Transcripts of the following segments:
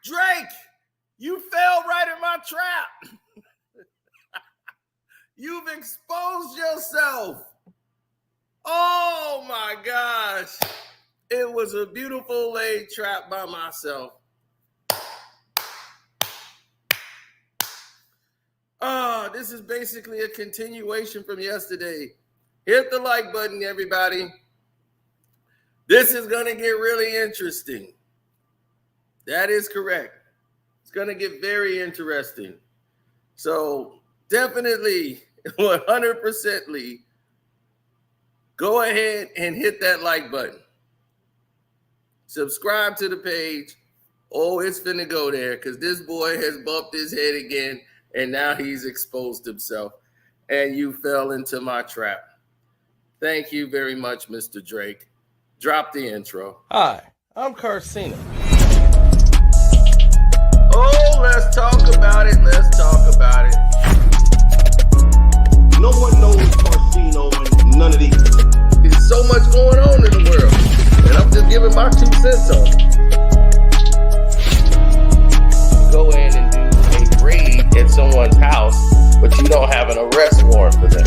Drake, you fell right in my trap. You've exposed yourself. Oh my gosh. It was a beautiful laid trap by myself. This is basically a continuation from yesterday. Hit the like button, everybody. This is going to get really interesting. That is correct. It's going to get very interesting. So definitely, 100%ly, go ahead and hit that like button. Subscribe to the page. Oh, it's finna go there because this boy has bumped his head again and now he's exposed himself and you fell into my trap. Thank you very much, Mr. Drake. Drop the intro. Hi, I'm Carcino. Oh, let's talk about it. Let's talk about it. No one knows Carcino and none of these. There's so much going on in the world, and I'm just giving my 2 cents on it. Go in and do a raid at someone's house, but you don't have an arrest warrant for them.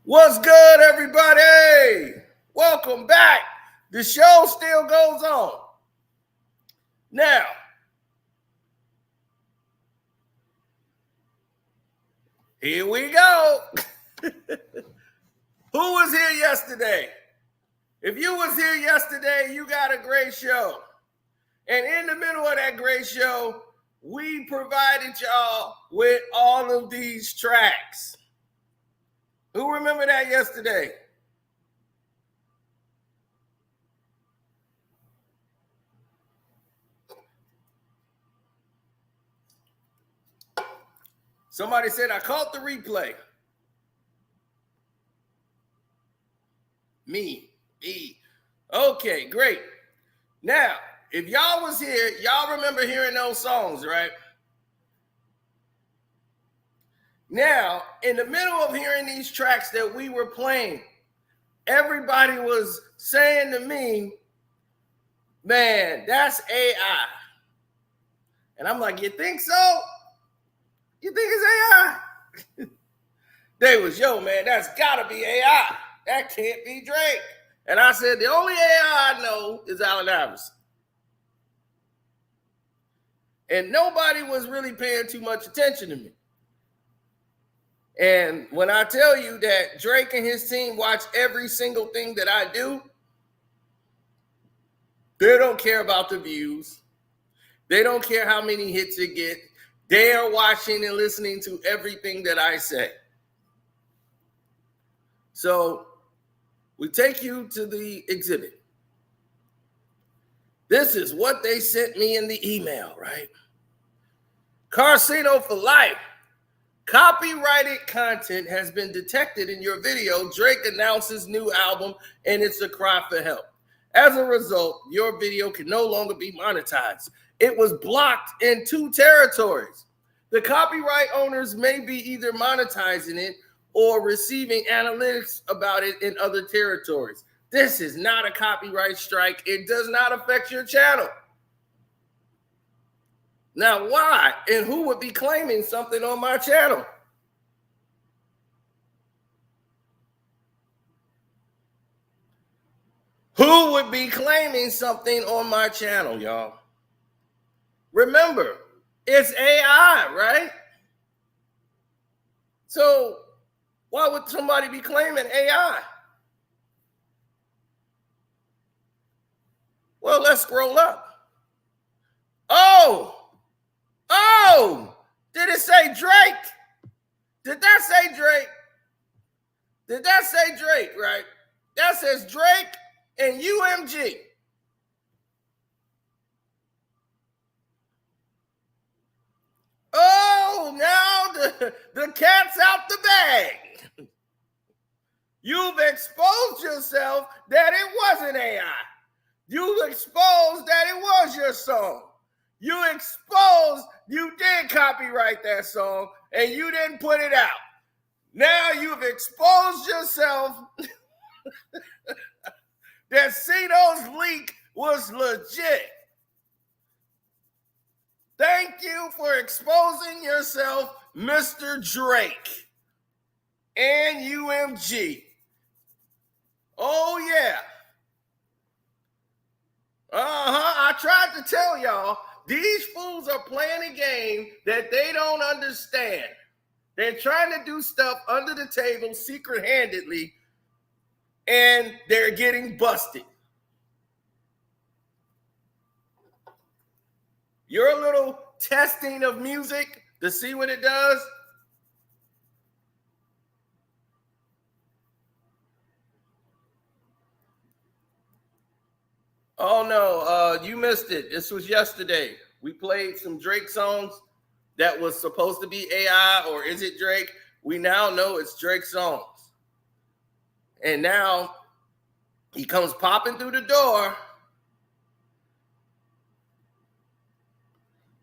What's good, everybody? Welcome back. The show still goes on. Now, here we go. Who was here yesterday? If you was here yesterday, you got a great show. And in the middle of that great show, we provided y'all with all of these tracks. Who remember that yesterday? Somebody said, I caught the replay. Me. Okay, great. Now, if y'all was here, y'all remember hearing those songs, right? Now, in the middle of hearing these tracks that we were playing, everybody was saying to me, man, that's AI. And I'm like, you think so? You think it's AI? They was, yo, man, that's gotta be AI. That can't be Drake. And I said, the only AI I know is Allen Iverson. And nobody was really paying too much attention to me. And when I tell you that Drake and his team watch every single thing that I do, they don't care about the views. They don't care how many hits it get. They are watching and listening to everything that I say. So we take you to the exhibit. This is what they sent me in the email, right? Carcino for life. Copyrighted content has been detected in your video. Drake announces new album and it's a cry for help. As a result, your video can no longer be monetized. It was blocked in 2 territories. The copyright owners may be either monetizing it or receiving analytics about it in other territories. This is not a copyright strike. It does not affect your channel. Now, why and who would be claiming something on my channel? Who would be claiming something on my channel, y'all? Remember, it's AI, right? So why would somebody be claiming AI? Well, let's scroll up. Oh, did it say Drake? Did that say Drake? Did that say Drake, right? That says Drake and UMG. Oh, now the cat's out the bag. You've exposed yourself that it wasn't AI. You've exposed that it was your song. You exposed you did copyright that song and you didn't put it out. Now you've exposed yourself that Cito's leak was legit. Thank you for exposing yourself, Mr. Drake and UMG. Oh, yeah. I tried to tell y'all, these fools are playing a game that they don't understand. They're trying to do stuff under the table secret-handedly, and they're getting busted. Your little testing of music to see what it does. Oh no, you missed it. This was yesterday. We played some Drake songs that was supposed to be AI, or is it Drake? We now know it's Drake songs. And now he comes popping through the door.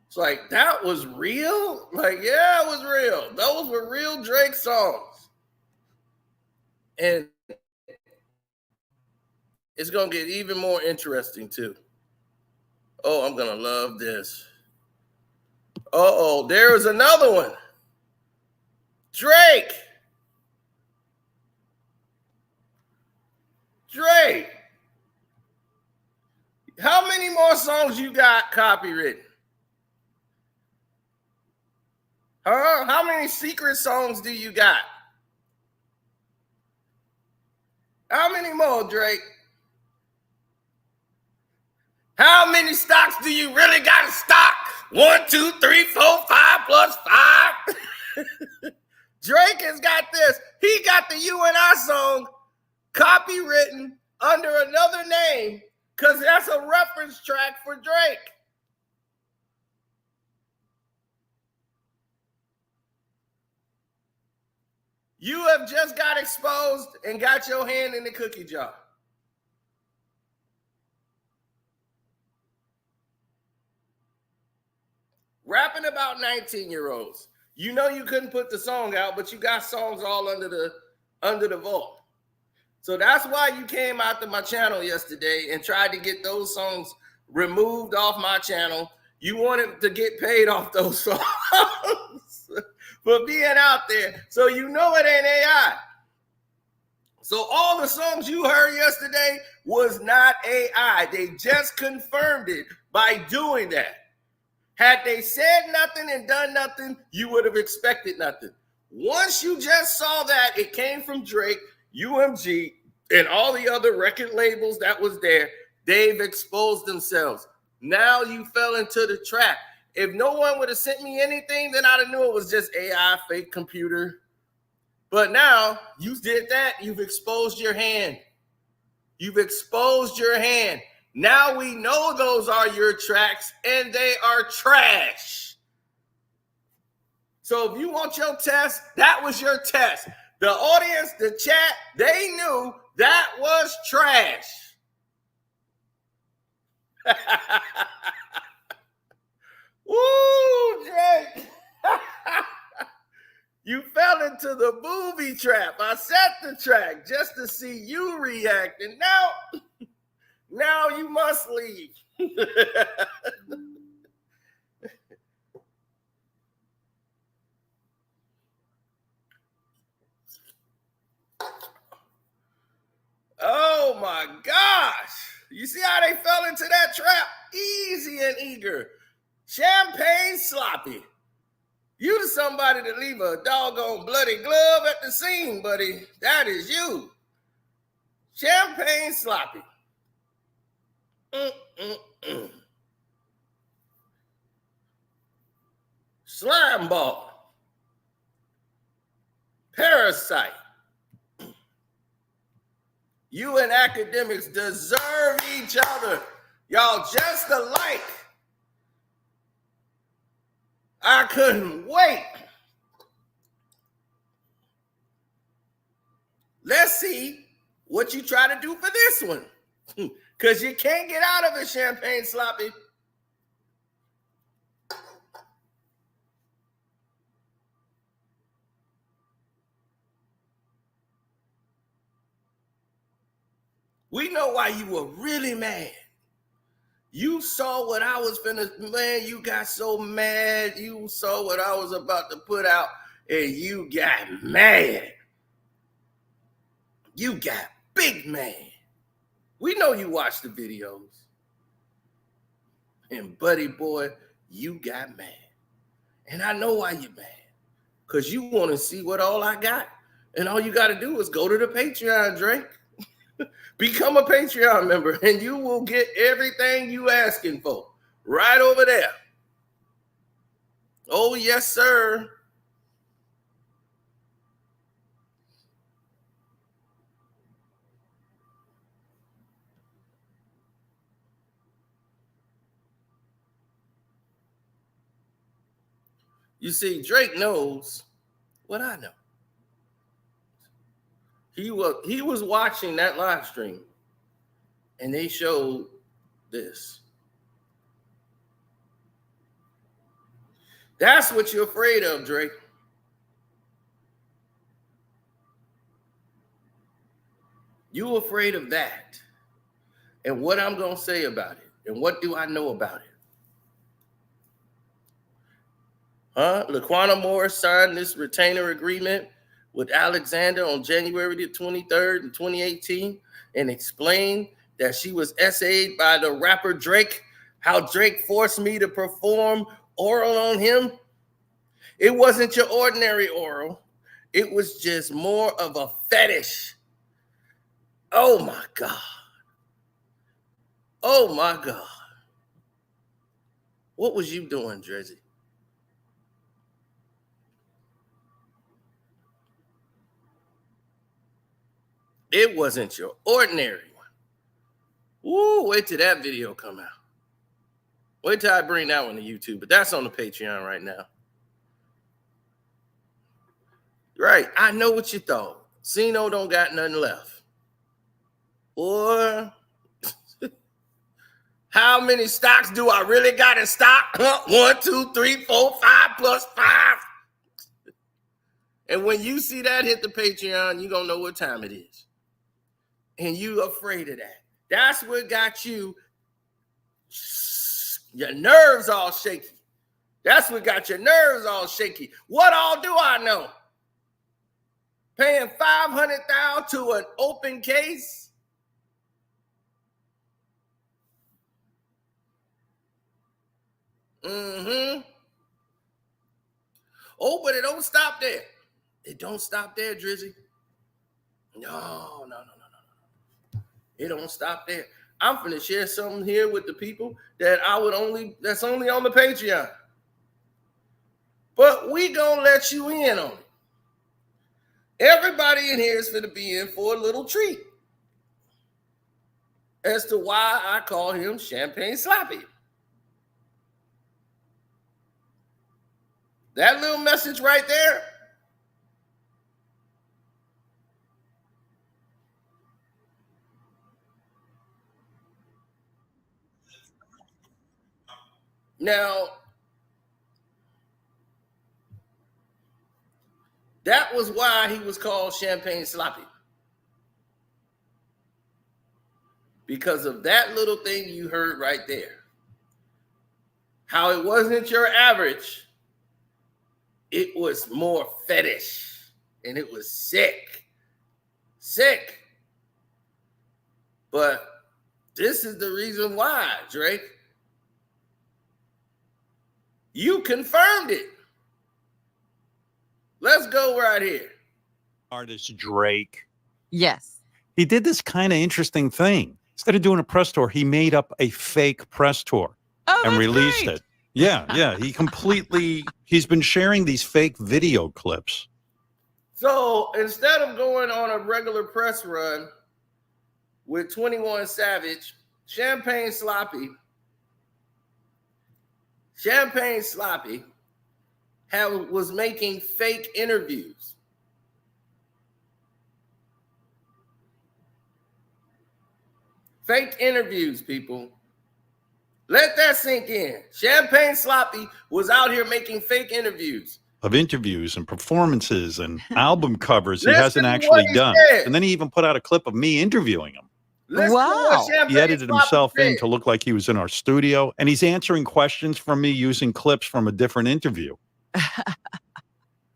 It's like, that was real? Like, yeah, it was real. Those were real Drake songs. And it's going to get even more interesting, too. Oh, I'm going to love this. Uh-oh, there's another one. Drake. How many more songs you got copywritten? Huh? How many secret songs do you got? How many more, Drake? How many stocks do you really got to stock? 1, 2, 3, 4, 5 plus 5. Drake has got this. He got the You and I song copywritten under another name because that's a reference track for Drake. You have just got exposed and got your hand in the cookie jar. Rapping about 19-year-olds. You know you couldn't put the song out, but you got songs all under the vault. So that's why you came out to my channel yesterday and tried to get those songs removed off my channel. You wanted to get paid off those songs for being out there. So you know it ain't AI. So all the songs you heard yesterday was not AI. They just confirmed it by doing that. Had they said nothing and done nothing, you would have expected nothing. Once you just saw that it came from Drake, UMG, and all the other record labels that was there, they've exposed themselves. Now you fell into the trap. If no one would have sent me anything, then I'd have knew it was just AI, fake computer. But now you did that. You've exposed your hand. You've exposed your hand. Now we know those are your tracks and they are trash. So if you want your test, that was your test. The audience, the chat, they knew that was trash. Woo, Drake. You fell into the movie trap. I set the track just to see you react. And now you must leave. Oh my gosh. You see how they fell into that trap? Easy and eager. Champagne sloppy. You to somebody to leave a doggone bloody glove at the scene, buddy. That is you. Champagne sloppy. Slime ball. Parasite. You and academics deserve each other. Y'all just alike. I couldn't wait. Let's see what you try to do for this one. Because you can't get out of it, Champagne Sloppy. We know why you were really mad. You saw what I was finna, man, you got so mad. You saw what I was about to put out, and you got mad. You got big mad. We know you watched the videos. And buddy boy, you got mad. And I know why you're mad. Because you want to see what all I got. And all you got to do is go to the Patreon, Drake. Become a Patreon member, and you will get everything you asking for right over there. Oh, yes, sir. You see, Drake knows what I know. He was watching that live stream, and they showed this. That's what you're afraid of, Drake. You afraid of that. And what I'm going to say about it. And what do I know about it? Laquana Morris signed this retainer agreement with Alexander on January the 23rd in 2018 and explained that she was SA'd by the rapper Drake, how Drake forced me to perform oral on him. It wasn't your ordinary oral. It was just more of a fetish. Oh, my God. Oh, my God. What was you doing, Drizzy? It wasn't your ordinary one. Woo, wait till that video come out. Wait till I bring that one to YouTube, but that's on the Patreon right now. Right, I know what you thought. Cino don't got nothing left. Or how many stocks do I really got in stock? 1, 2, 3, 4, 5 plus 5. And when you see that hit the Patreon, you're going to know what time it is. And you afraid of that. That's what got you, your nerves all shaky. That's what got your nerves all shaky. What all do I know? Paying $500,000 to an open case? Mm-hmm. Oh, but it don't stop there. It don't stop there, Drizzy. No. It don't stop there. I'm finna share something here with the people that that's only on the Patreon. But we gonna let you in on it. Everybody in here is finna be in for a little treat as to why I call him Champagne Sloppy. That little message right there. Now, that was why he was called Champagne Sloppy. Because of that little thing you heard right there. How it wasn't your average. It was more fetish. And it was sick. Sick. But this is the reason why, Drake. You confirmed it. Let's go right here. Artist Drake. Yes. He did this kind of interesting thing. Instead of doing a press tour, he made up a fake press tour and released it. Yeah. He's been sharing these fake video clips. So instead of going on a regular press run with 21 Savage, Champagne Sloppy was making fake interviews. Fake interviews, people. Let that sink in. Champagne Sloppy was out here making fake interviews. Of interviews and performances and album covers he Listen hasn't to actually what he done. said. And then he even put out a clip of me interviewing him. Listen to what Champagne He edited Sloppy himself said. in to look like he was in our studio, and he's answering questions from me using clips from a different interview.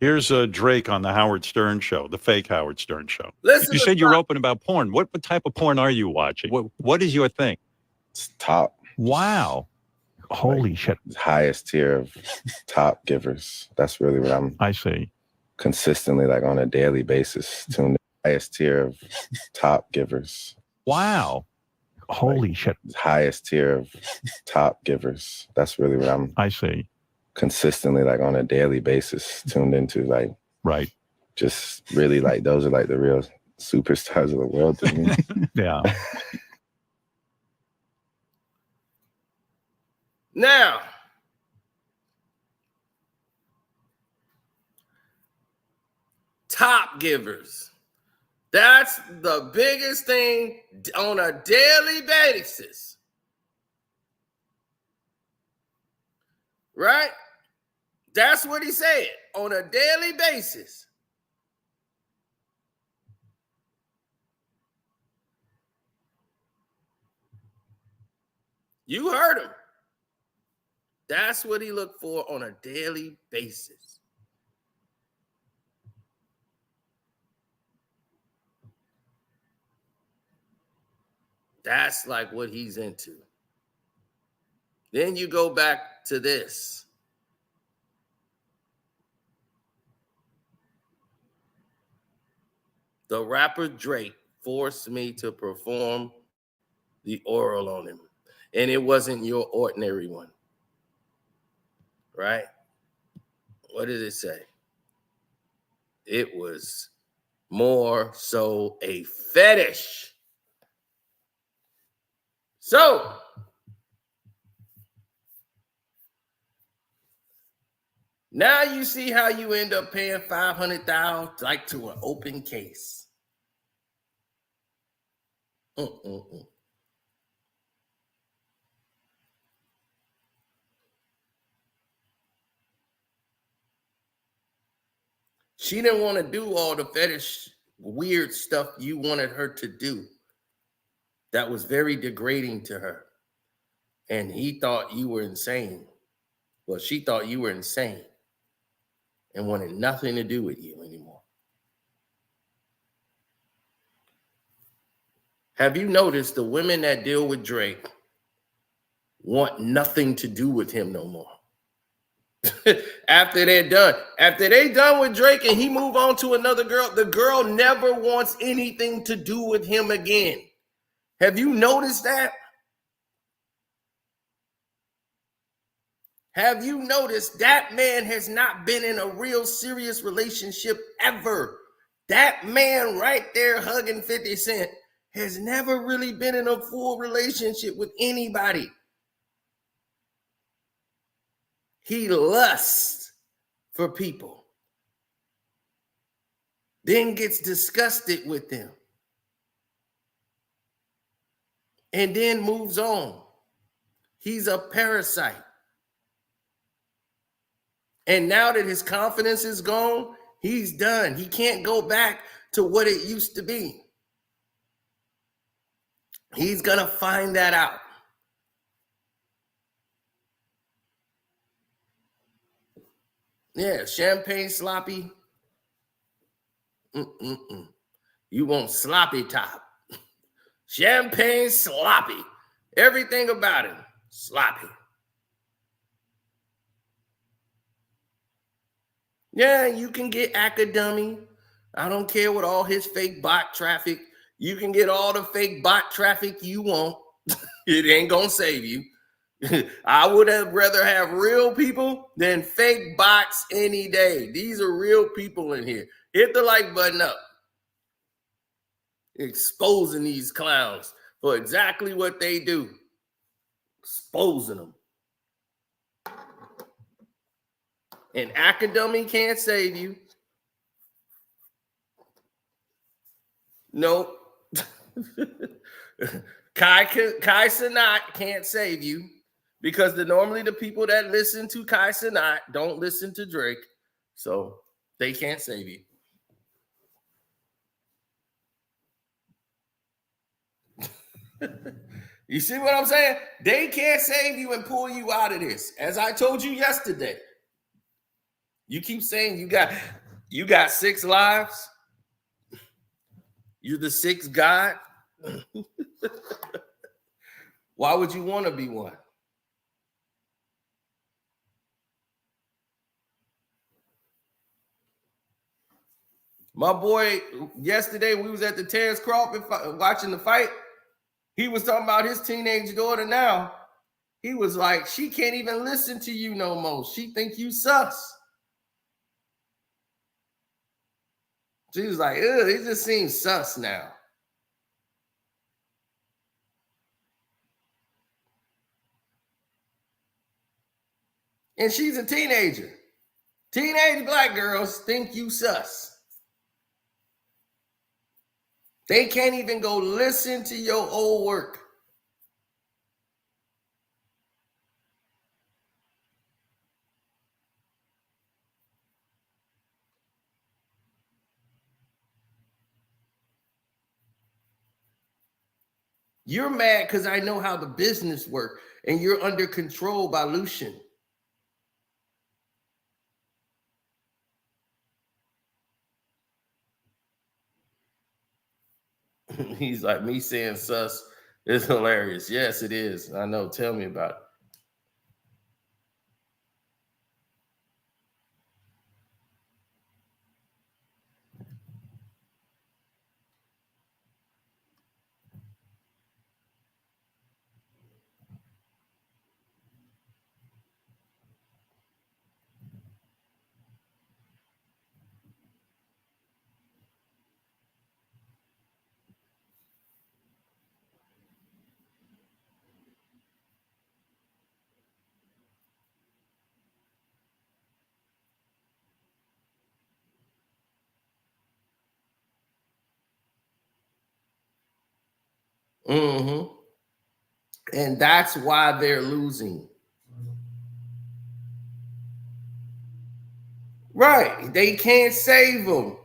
Here's Drake on the Howard Stern show, the fake Howard Stern show. Listen You to said you're Sloppy. open about porn. What type of porn are you watching? What is your thing? It's top. Wow. Holy shit. Highest tier of top givers. That's really what I'm consistently, like on a daily basis, tuned in. Highest tier of top givers. Wow. Holy shit. Highest tier of top givers. That's really what I'm consistently, like on a daily basis, tuned into, like, right. Just really, like, those are like the real superstars of the world to me. Yeah. Now, top givers. That's the biggest thing on a daily basis. Right? That's what he said, on a daily basis. You heard him. That's what he looked for on a daily basis. That's like what he's into. Then you go back to this. The rapper Drake forced me to perform the oral on him. And it wasn't your ordinary one. Right? What did it say? It was more so a fetish. So, now you see how you end up paying $500,000 like to an open case. She didn't want to do all the fetish weird stuff you wanted her to do. That was very degrading to her. And he thought you were insane. Well, she thought you were insane and wanted nothing to do with you anymore. Have you noticed the women that deal with Drake want nothing to do with him no more? After they're done with Drake and he move on to another girl, the girl never wants anything to do with him again. Have you noticed that? Have you noticed that man has not been in a real serious relationship ever? That man right there hugging 50 Cent has never really been in a full relationship with anybody. He lusts for people, then gets disgusted with them, and then moves on. He's a parasite. And now that his confidence is gone, he's done. He can't go back to what it used to be. He's going to find that out. Yeah, Champagne Sloppy. You want sloppy top. Champagne Sloppy. Everything about him, sloppy. Yeah, you can get Academy. I don't care what all his fake bot traffic. You can get all the fake bot traffic you want. It ain't gonna save you. I would have rather have real people than fake bots any day. These are real people in here. Hit the like button up. Exposing these clowns for exactly what they do. Exposing them. And Academy can't save you. Nope. Kai Cenat can't save you because normally the people that listen to Kai Cenat don't listen to Drake, so they can't save you. You see what I'm saying? They can't save you and pull you out of this. As I told you yesterday, you keep saying you got 6 lives. You're the 6th God. Why would you want to be one? My boy, yesterday we was at the Terrence Crawford watching the fight. He was talking about his teenage daughter now. He was like, she can't even listen to you no more. She think you sus. She was like, ugh, it just seems sus now. And she's a teenager. Teenage black girls think you sus. They can't even go listen to your old work. You're mad because I know how the business works, and you're under control by Lucian. He's like, me saying sus is hilarious. Yes, it is. I know. Tell me about it. Mm-hmm. And that's why they're losing. Right. They can't save them.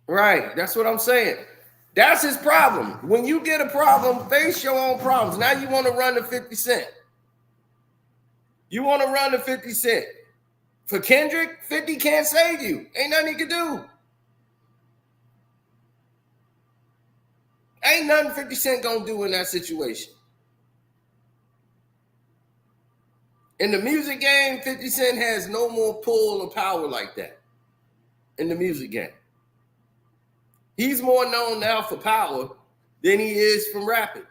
Right. That's what I'm saying. That's his problem. When you get a problem, face your own problems. Now you want to run to 50 Cent. You want to run to 50 Cent. For Kendrick, 50 can't save you. Ain't nothing he can do. Ain't nothing 50 Cent gonna do in that situation. In the music game, 50 Cent has no more pull or power like that. In the music game. He's more known now for power than he is from rapping.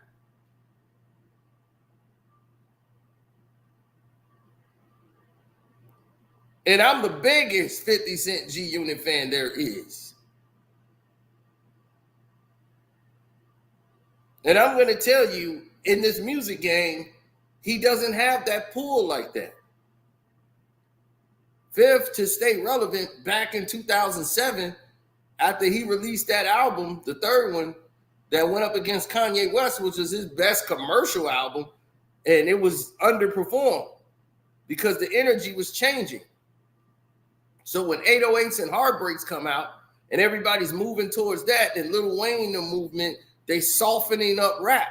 And I'm the biggest 50 Cent G-Unit fan there is. And I'm going to tell you, in this music game, he doesn't have that pull like that. Fifth, to stay relevant, back in 2007, after he released that album, the third one, that went up against Kanye West, which was his best commercial album, and it was underperformed because the energy was changing. So when 808s and Heartbreaks come out and everybody's moving towards that, and Lil Wayne, the movement, they softening up rap.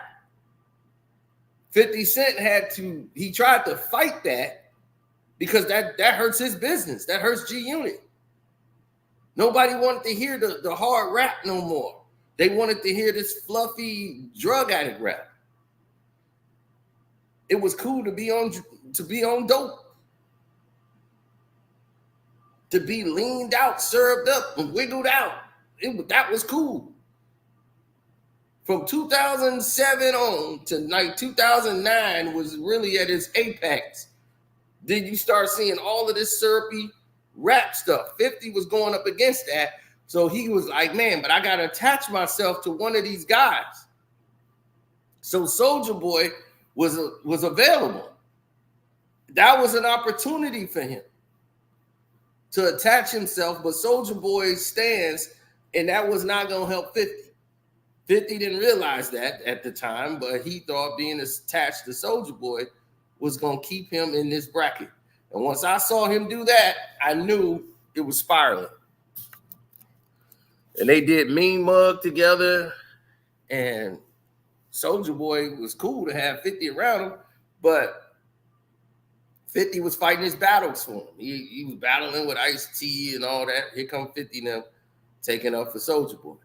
50 Cent he tried to fight that because that hurts his business. That hurts G-Unit. Nobody wanted to hear the hard rap no more. They wanted to hear this fluffy drug addict rap. It was cool to be on dope. To be leaned out, served up, and wiggled out. That was cool. From 2007 on to like 2009 was really at its apex. Then you start seeing all of this syrupy rap stuff. 50 was going up against that. So he was like, man, but I got to attach myself to one of these guys. So Soulja Boy was available. That was an opportunity for him to attach himself, but Soulja Boy stands, and that was not going to help 50. 50 didn't realize that at the time, but he thought being attached to Soulja Boy was going to keep him in this bracket. And once I saw him do that, I knew it was spiraling. And they did Mean Mug together, and Soulja Boy was cool to have 50 around him, but 50 was fighting his battles for him. He was battling with Ice-T and all that. Here come 50 now taking up for Soulja Boy.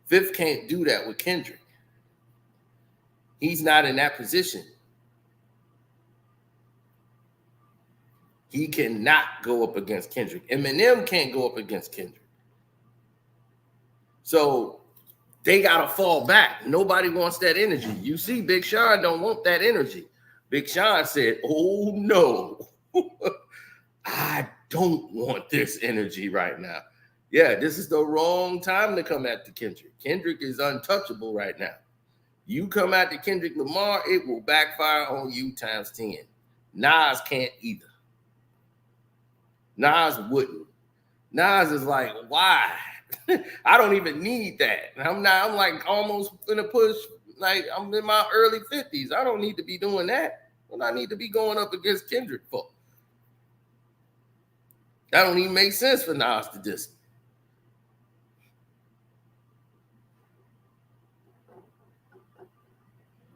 Fifth can't do that with Kendrick. He's not in that position. He cannot go up against Kendrick. Eminem can't go up against Kendrick. So they got to fall back. Nobody wants that energy. You see, Big Sean don't want that energy. Big Sean said, oh, no. I don't want this energy right now. Yeah, this is the wrong time to come at the Kendrick. Kendrick is untouchable right now. You come at the Kendrick Lamar, it will backfire on you times 10. Nas can't either. Nas wouldn't. Nas is like, why? I don't even need that. I'm like almost gonna push, like I'm in my early 50s. I don't need to be doing that. What I need to be going up against Kendrick for? That don't even make sense for Nas to diss.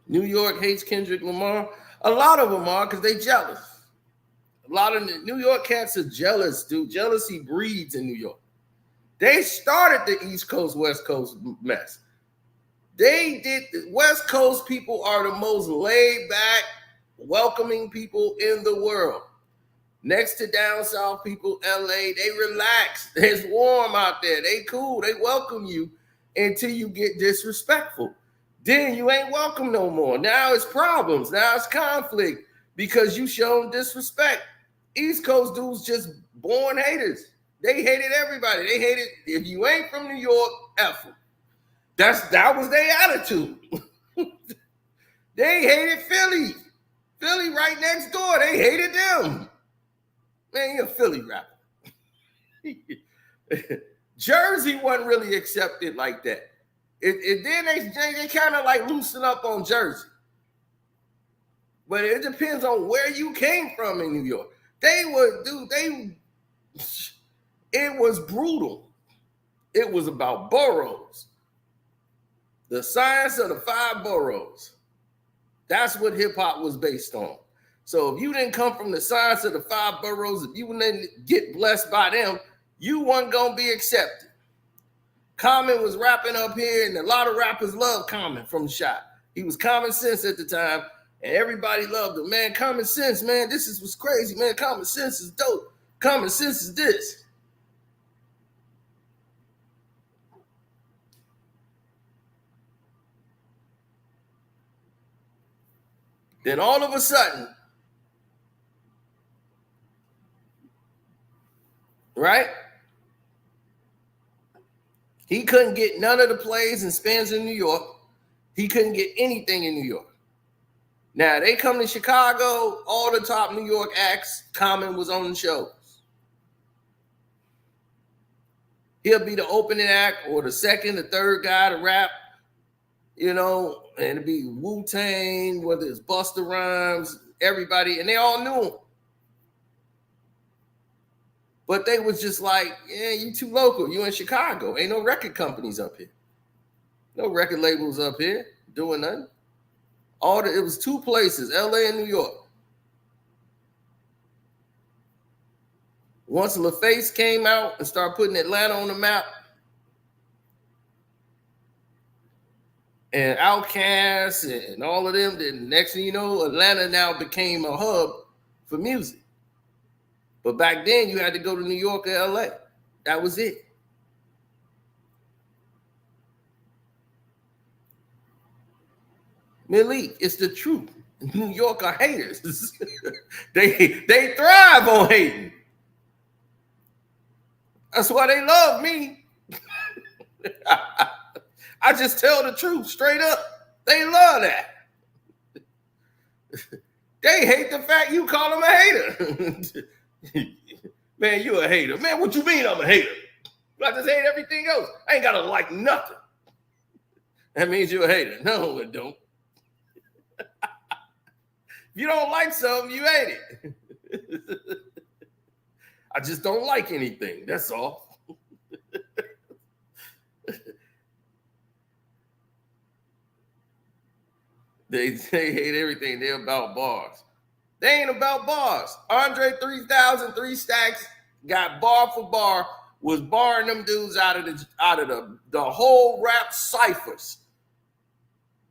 New York hates Kendrick Lamar. A lot of them are because they jealous. A lot of New York cats are jealous, dude. Jealousy breeds in New York. They started the East Coast, West Coast mess. They did. The West Coast people are the most laid back, welcoming people in the world. Next to down south people, LA, they relax. It's warm out there. They cool. They welcome you until you get disrespectful. Then you ain't welcome no more. Now it's problems. Now it's conflict because you shown disrespect. East Coast dudes just born haters. They hated everybody. They hated, if you ain't from New York, F them. That was their attitude. They hated Philly. Philly right next door. They hated them. Man, you're a Philly rapper. Jersey wasn't really accepted like that. Then they kind of like loosen up on Jersey. But it depends on where you came from in New York. It was brutal. It was about boroughs. The science of the 5 boroughs. That's what hip hop was based on. So if you didn't come from the science of the 5 boroughs, if you didn't get blessed by them, you weren't going to be accepted. Common was rapping up here, and a lot of rappers loved Common from the shot. He was Common Sense at the time, and everybody loved him. Man, Common Sense, man, this is what's crazy, man. Common Sense is dope. Common Sense is this. Then all of a sudden, right? He couldn't get none of the plays and spans in New York. He couldn't get anything in New York. Now, they come to Chicago, all the top New York acts, Common was on the shows. He'll be the opening act or the second, the third guy to rap, you know, and it'd be Wu-Tang, whether it's Busta Rhymes, everybody, and they all knew him. But they was just like, yeah, you too local. You in Chicago. Ain't no record companies up here. No record labels up here doing nothing. It was 2 places, LA and New York. Once LaFace came out and started putting Atlanta on the map, and Outkast and all of them, then next thing you know, Atlanta now became a hub for music. But back then, you had to go to New York or LA. That was it. Malik, it's the truth. New York are haters. they thrive on hating. That's why they love me. I just tell the truth straight up. They love that. They hate the fact you call them a hater. Man, you a hater. Man, what you mean I'm a hater? I just hate everything else. I ain't got to like nothing. That means you're a hater. No, it don't. If you don't like something, you hate it. I just don't like anything. That's all. They hate everything. They're about bars. They ain't about bars. Andre 3000, 3 Stacks got bar for bar, was barring them dudes out of the whole rap ciphers.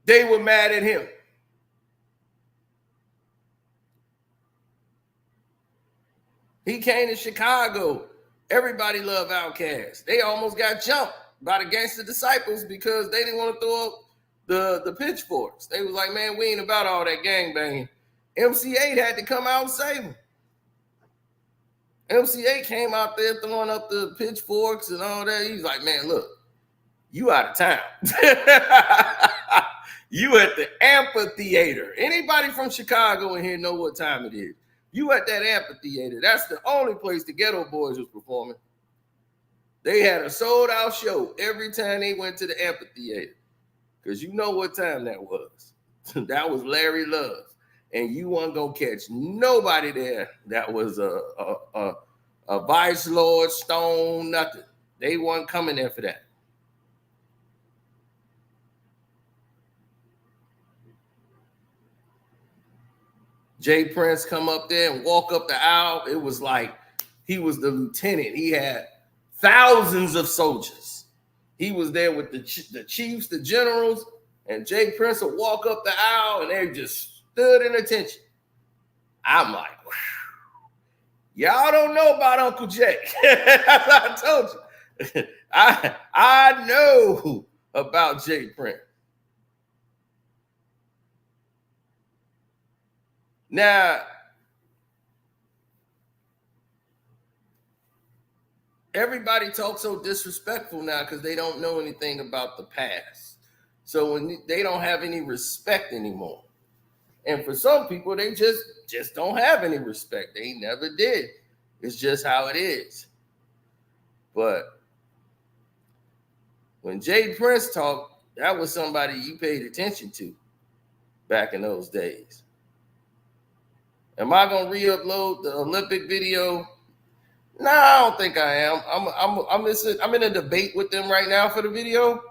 They were mad at him. He came to Chicago. Everybody loved Outkast. They almost got jumped by the Gangsta Disciples because they didn't want to throw up the pitchforks. They was like, man, we ain't about all that gangbanging. MC8 had to come out and save him. MC8 came out there throwing up the pitchforks and all that. He was like, man, look, you out of town. You at the amphitheater. Anybody from Chicago in here know what time it is. You at that amphitheater. That's the only place the Ghetto Boys was performing. They had a sold-out show every time they went to the amphitheater. Because you know what time that was. That was Larry Love. And you weren't going to catch nobody there that was a Vice Lord, Stone, nothing. They weren't coming there for that. Jay Prince come up there and walk up the aisle. It was like he was the lieutenant. He had thousands of soldiers. He was there with the chiefs, the generals, and Jay Prince would walk up the aisle and they just stood in attention. I'm like, wow. Y'all don't know about Uncle Jay. That's what I told you. I know about Jay Prince. Now, everybody talks so disrespectful now because they don't know anything about the past. So when they don't have any respect anymore. And for some people, they just don't have any respect. They never did. It's just how it is. But when Jay Prince talked, that was somebody you paid attention to back in those days. Am I gonna re-upload the Olympic video? No, I don't think I am. I'm in a debate with them right now for the video.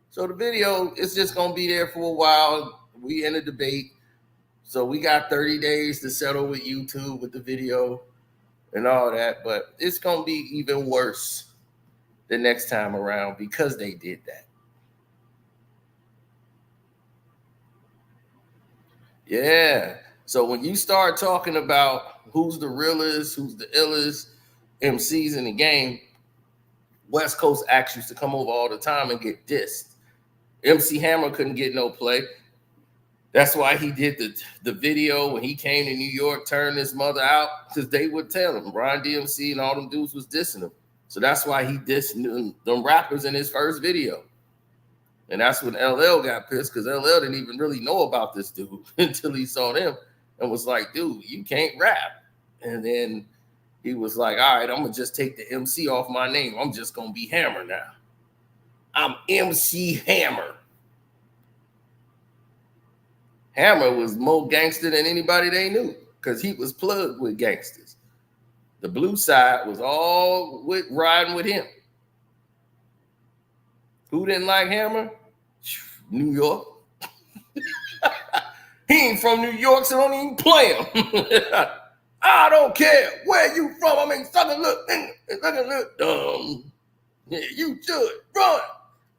So the video is just gonna be there for a while. We in a debate. So we got 30 days to settle with YouTube with the video and all that. But it's gonna be even worse the next time around because they did that. Yeah. So when you start talking about who's the realest, who's the illest MCs in the game, West Coast acts used to come over all the time and get dissed. MC Hammer couldn't get no play. That's why he did the video when he came to New York, turned his mother out, because they would tell him Ron DMC and all them dudes was dissing him. So that's why he dissed them rappers in his first video. And that's when LL got pissed because LL didn't even really know about this dude until he saw them. And was like, dude, you can't rap. And then he was like, all right, I'm going to just take the MC off my name. I'm just going to be Hammer now. I'm MC Hammer. Hammer was more gangster than anybody they knew because he was plugged with gangsters. The blue side was all riding with him. Who didn't like Hammer? New York. He ain't from New York, so don't even play him. I don't care where you from. I mean, sucking look dumb. Yeah, you should run.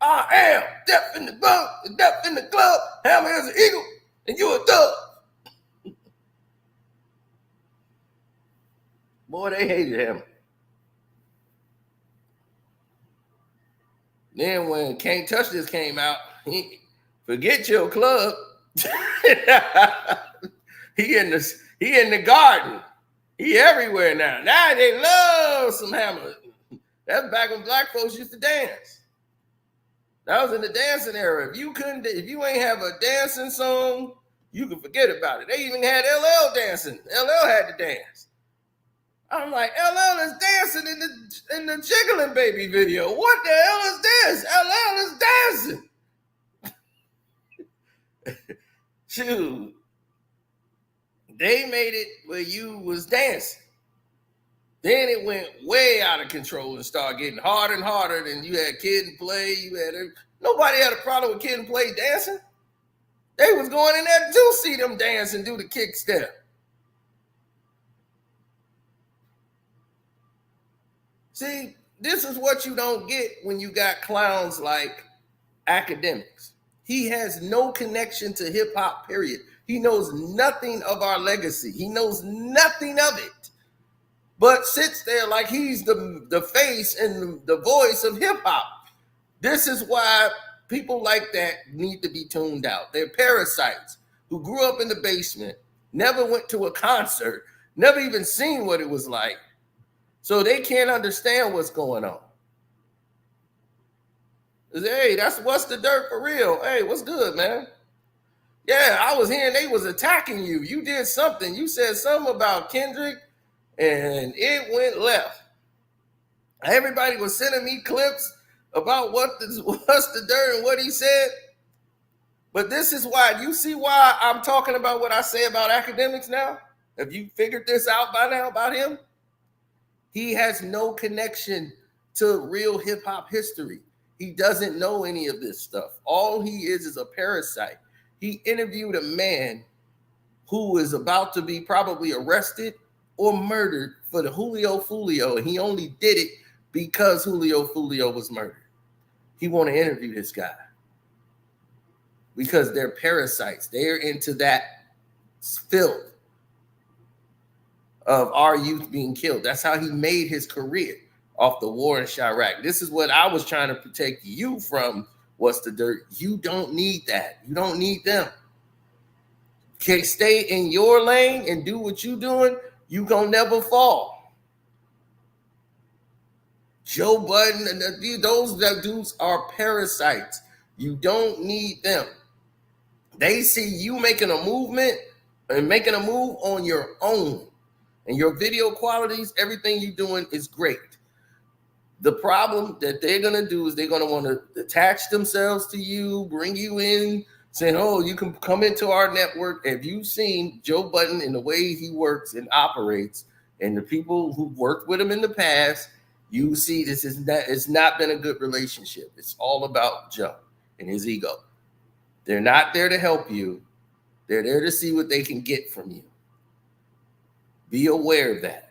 I am deaf in the club. Hammer is an eagle, and you a dove. Boy, they hated him. Then when Can't Touch This came out, forget your club. He in the garden. He everywhere now. Now they love some Hammer. That's back when black folks used to dance. That was in the dancing era. If you ain't have a dancing song, you can forget about it. They even had LL dancing. LL had to dance. I'm like, LL is dancing in the Jiggling Baby video. What the hell is this? LL is dancing. Shoot, they made it where you was dancing. Then it went way out of control and started getting harder and harder. Then you had Kid and Play. Nobody had a problem with Kid and Play dancing. They was going in there to see them dance and do the kick step. See, this is what you don't get when you got clowns like Academics. He has no connection to hip hop, period. He knows nothing of our legacy. He knows nothing of it, but sits there like he's the face and the voice of hip hop. This is why people like that need to be tuned out. They're parasites who grew up in the basement, never went to a concert, never even seen what it was like. So they can't understand what's going on. Hey, that's What's the Dirt for real. Hey, what's good, man? Yeah, I was hearing they was attacking you. You did something. You said something about Kendrick, and it went left. Everybody was sending me clips about What's the Dirt and what he said. But this is why, you see why I'm talking about what I say about Academics now? Have you figured this out by now about him? He has no connection to real hip hop history. He doesn't know any of this stuff. All he is a parasite. He interviewed a man who is about to be probably arrested or murdered for the Julio Fulio, and he only did it because Julio Fulio was murdered. He want to interview this guy because they're parasites. They're into that filth of our youth being killed. That's how he made his career, off the war in Chirac. This is what I was trying to protect you from. What's the Dirt? You don't need that. You don't need them. Okay, stay in your lane and do what you're doing. You gonna never fall. Joe Budden and those dudes are parasites. You don't need them. They see you making a movement and making a move on your own. And your video qualities, everything you're doing is great. The problem that they're going to do is they're going to want to attach themselves to you, bring you in, saying, oh, you can come into our network. Have you seen Joe Budden and the way he works and operates, and the people who worked with him in the past, you see this is not, it's not been a good relationship. It's all about Joe and his ego. They're not there to help you. They're there to see what they can get from you. Be aware of that.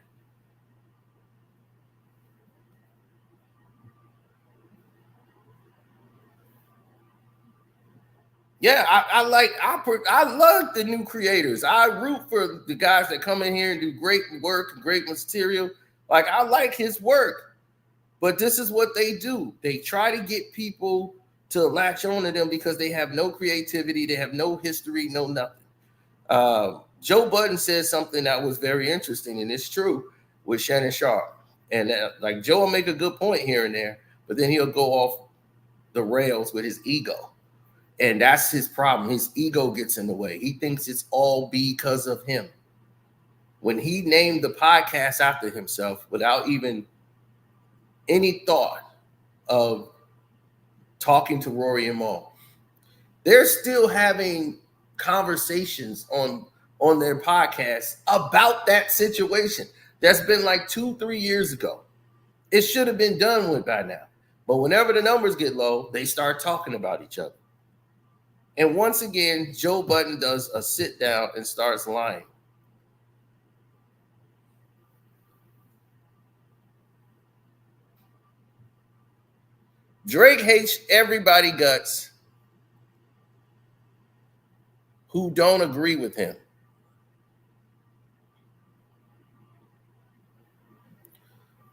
Yeah, I love the new creators. I root for the guys that come in here and do great work, great material. Like, I like his work, but this is what they do. They try to get people to latch on to them because they have no creativity, they have no history, no nothing. Joe Budden said something that was very interesting, and it's true, with Shannon Sharp. And like, Joe will make a good point here and there, but then he'll go off the rails with his ego. And that's his problem. His ego gets in the way. He thinks it's all because of him. When he named the podcast after himself without even any thought of talking to Rory and Maul, they're still having conversations on their podcast about that situation. That's been like 2-3 years ago. It should have been done with by now. But whenever the numbers get low, they start talking about each other. And once again, Joe Budden does a sit down and starts lying. Drake hates everybody guts who don't agree with him.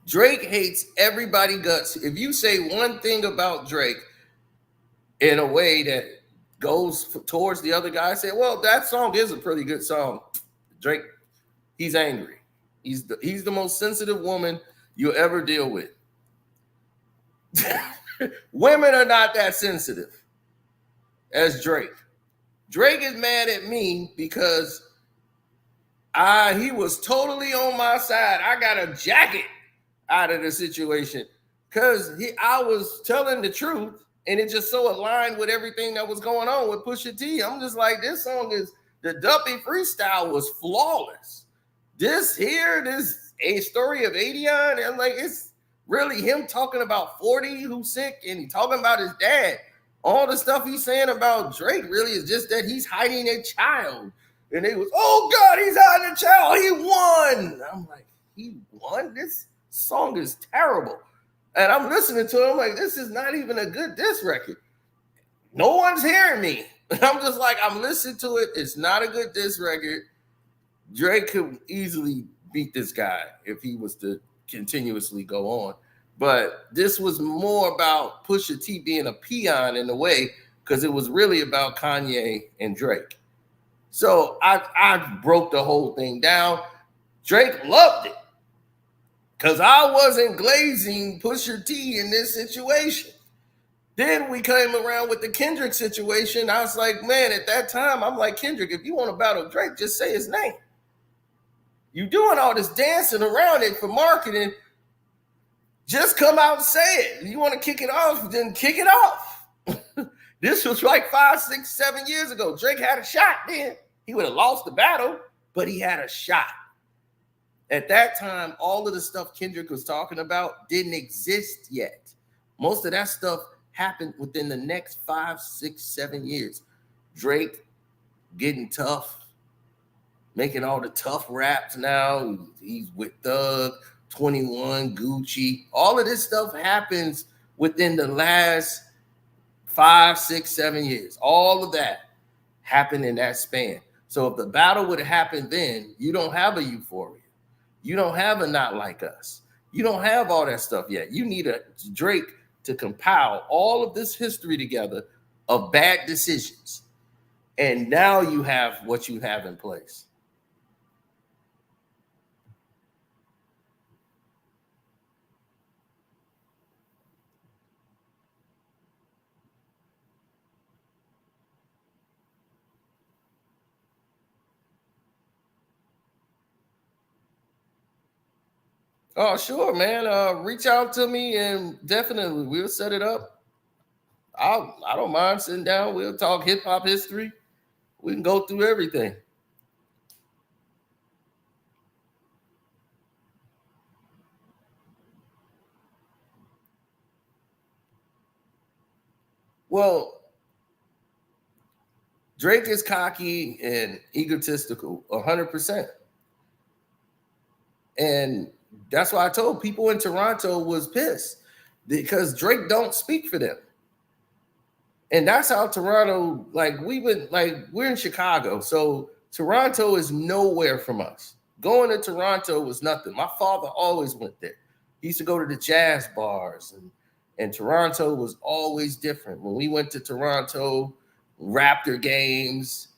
Drake hates everybody guts. If you say one thing about Drake in a way that goes towards the other guy, say, well, that song is a pretty good song. Drake, he's angry. He's the most sensitive woman you'll ever deal with. Women are not that sensitive as Drake. Drake is mad at me because he was totally on my side. I got a jacket out of the situation because I was telling the truth, and it just so aligned with everything that was going on with Pusha T. I'm just like, this song is, the Duppy freestyle was flawless. This a story of Adion, and like, it's really him talking about 40 who's sick, and he talking about his dad. All the stuff he's saying about Drake really is just that he's hiding a child. And it was, oh God, he's hiding a child. He won. I'm like, he won? This song is terrible. And I'm listening to it. I'm like, this is not even a good diss record. No one's hearing me. I'm just like, I'm listening to it. It's not a good diss record. Drake could easily beat this guy if he was to continuously go on. But this was more about Pusha T being a peon in a way, because it was really about Kanye and Drake. So I broke the whole thing down. Drake loved it, because I wasn't glazing Pusha T in this situation. Then we came around with the Kendrick situation. I was like, man, at that time, I'm like, Kendrick, if you want to battle Drake, just say his name. You doing all this dancing around it for marketing, just come out and say it. You want to kick it off, then kick it off. This was like 5, 6, 7 years ago. Drake had a shot then. He would have lost the battle, but he had a shot. At that time, all of the stuff Kendrick was talking about didn't exist yet. Most of that stuff happened within the next 5, 6, 7 years. Drake getting tough, making all the tough raps now. He's with Thug, 21, Gucci. All of this stuff happens within the last 5, 6, 7 years. All of that happened in that span. So if the battle would have happened then, you don't have a Euphoria. You don't have a Not Like Us. You don't have all that stuff yet. You need a Drake to compile all of this history together of bad decisions. And now you have what you have in place. Oh, sure, man. Reach out to me and definitely we'll set it up. I don't mind sitting down. We'll talk hip hop history. We can go through everything. Well, Drake is cocky and egotistical, 100%. And that's why I told people in Toronto was pissed, because Drake don't speak for them. And that's how Toronto, we're in Chicago. So Toronto is nowhere from us. Going to Toronto was nothing. My father always went there. He used to go to the jazz bars, and Toronto was always different. When we went to Toronto, Raptor games,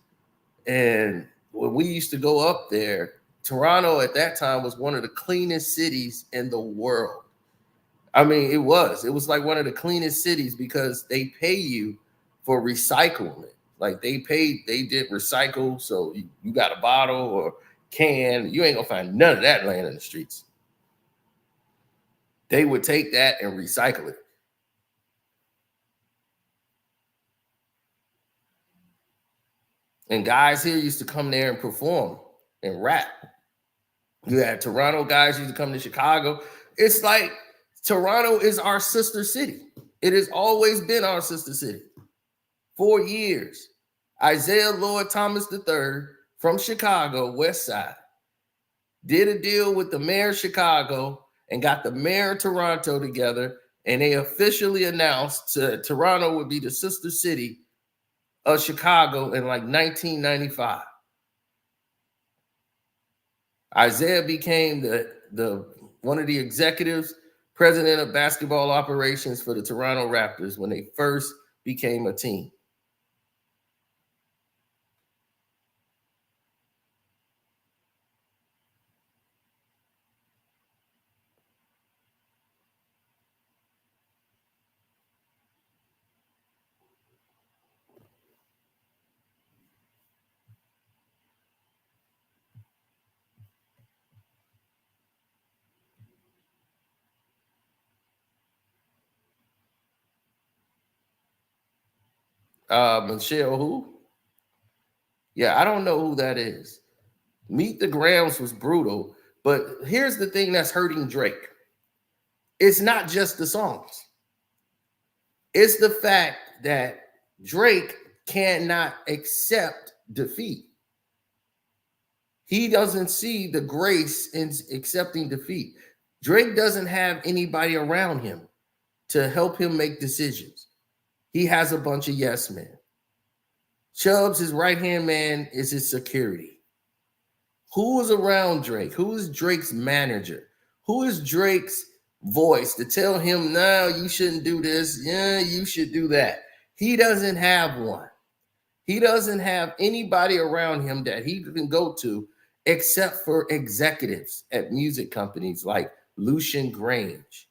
and when we used to go up there, Toronto at that time was one of the cleanest cities in the world. I mean, it was like one of the cleanest cities, because they pay you for recycling it. Like they did recycle. So you got a bottle or can, you ain't gonna find none of that laying in the streets. They would take that and recycle it. And guys here used to come there and perform and rap. You had Toronto guys used to come to Chicago. It's like Toronto is our sister city. It has always been our sister city. 4 years. Isaiah Lloyd Thomas III from Chicago, West Side, did a deal with the mayor of Chicago and got the mayor of Toronto together, and they officially announced Toronto would be the sister city of Chicago in like 1995. Isaiah became the one of the executives, president of basketball operations for the Toronto Raptors when they first became a team. Michelle who? Yeah, I don't know who that is. Meet the Grams was brutal, but here's the thing that's hurting Drake. It's not just the songs. It's the fact that Drake cannot accept defeat. He doesn't see the grace in accepting defeat. Drake doesn't have anybody around him to help him make decisions. He has a bunch of yes men. Chubbs, his right-hand man, is his security. Who is around Drake? Who is Drake's manager? Who is Drake's voice to tell him, no, you shouldn't do this. Yeah, you should do that. He doesn't have one. He doesn't have anybody around him that he can go to except for executives at music companies like Lucian Grange.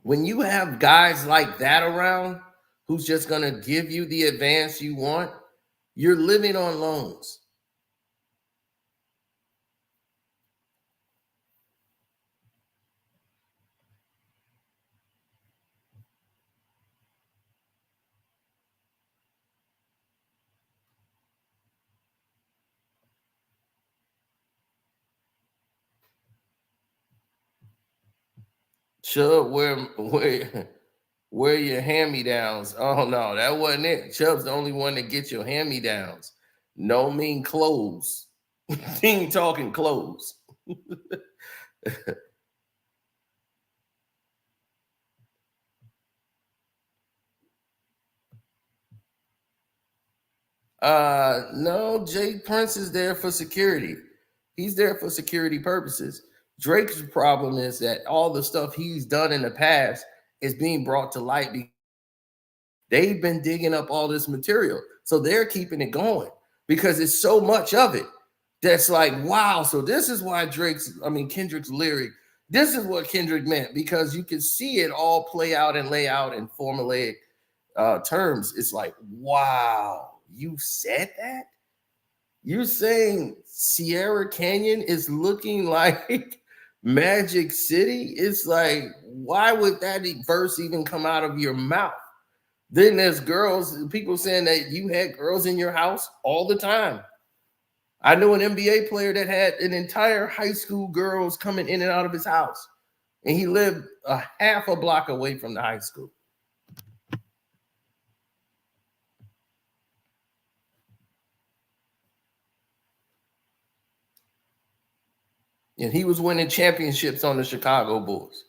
When you have guys like that around who's just going to give you the advance you want, you're living on loans. Chubb, where your hand-me-downs? Oh no, that wasn't it. Chubb's the only one that gets your hand-me-downs. No mean clothes. He ain't talking clothes. No, Jay Prince is there for security. He's there for security purposes. Drake's problem is that all the stuff he's done in the past is being brought to light. They've been digging up all this material, so they're keeping it going because it's so much of it that's like, wow. So this is why Kendrick's lyric, this is what Kendrick meant, because you can see it all play out and lay out in formulaic terms. It's like, wow, you said that? You're saying Sierra Canyon is looking like Magic City? It's like, why would that verse even come out of your mouth? Then there's people saying that you had girls in your house all the time. I know an NBA player that had an entire high school girls coming in and out of his house, and he lived a half a block away from the high school. And he was winning championships on the Chicago Bulls.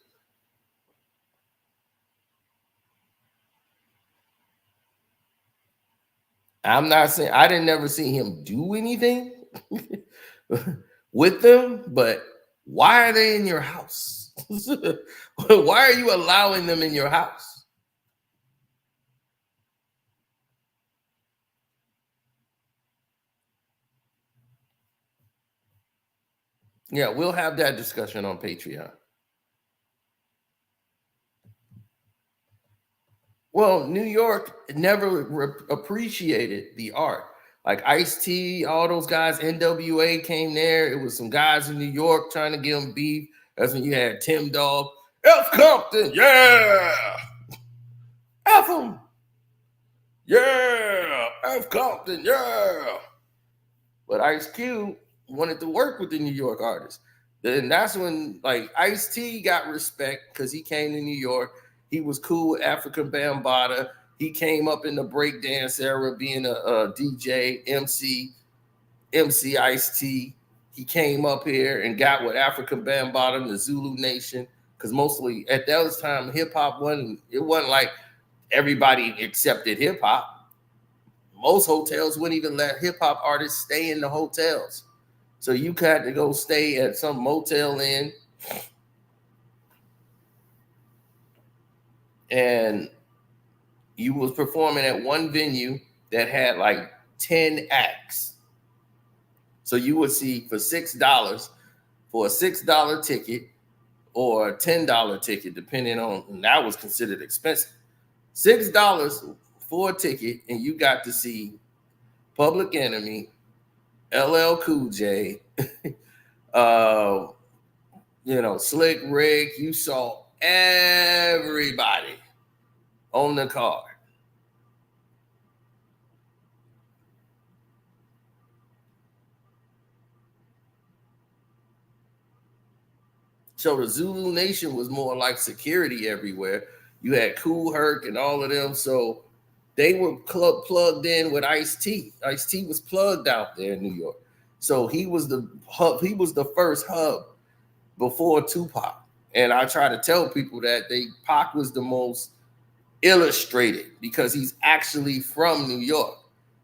I'm not saying I didn't never see him do anything with them, but why are they in your house? Why are you allowing them in your house? Yeah, we'll have that discussion on Patreon. Well, New York never appreciated the art. Like Ice-T, all those guys, NWA came there. It was some guys in New York trying to get them beef. That's when you had Tim Dog. F Compton, yeah. F him. Yeah. F Compton, yeah. But Ice Cube wanted to work with the New York artists. Then that's when like Ice-T got respect because he came to New York. He was cool with African Bambaataa. He came up in the breakdance era being a DJ, MC Ice-T. He came up here and got with African Bambaataa and the Zulu Nation because mostly at that time hip-hop wasn't like everybody accepted hip-hop. Most hotels wouldn't even let hip-hop artists stay in the hotels. So you had to go stay at some Motel Inn. And you was performing at one venue that had like 10 acts. So you would see for $6 for a $6 ticket or a $10 ticket, depending on, and that was considered expensive. $6 for a ticket, and you got to see Public Enemy, LL Cool J, Slick Rick. You saw everybody. on the card. So the Zulu Nation was more like security everywhere. You had Kool Herc and all of them. So they were plugged in with Ice-T. Ice-T was plugged out there in New York. So he was the hub. He was the first hub before Tupac. And I try to tell people that Pac was the most illustrated because he's actually from New York.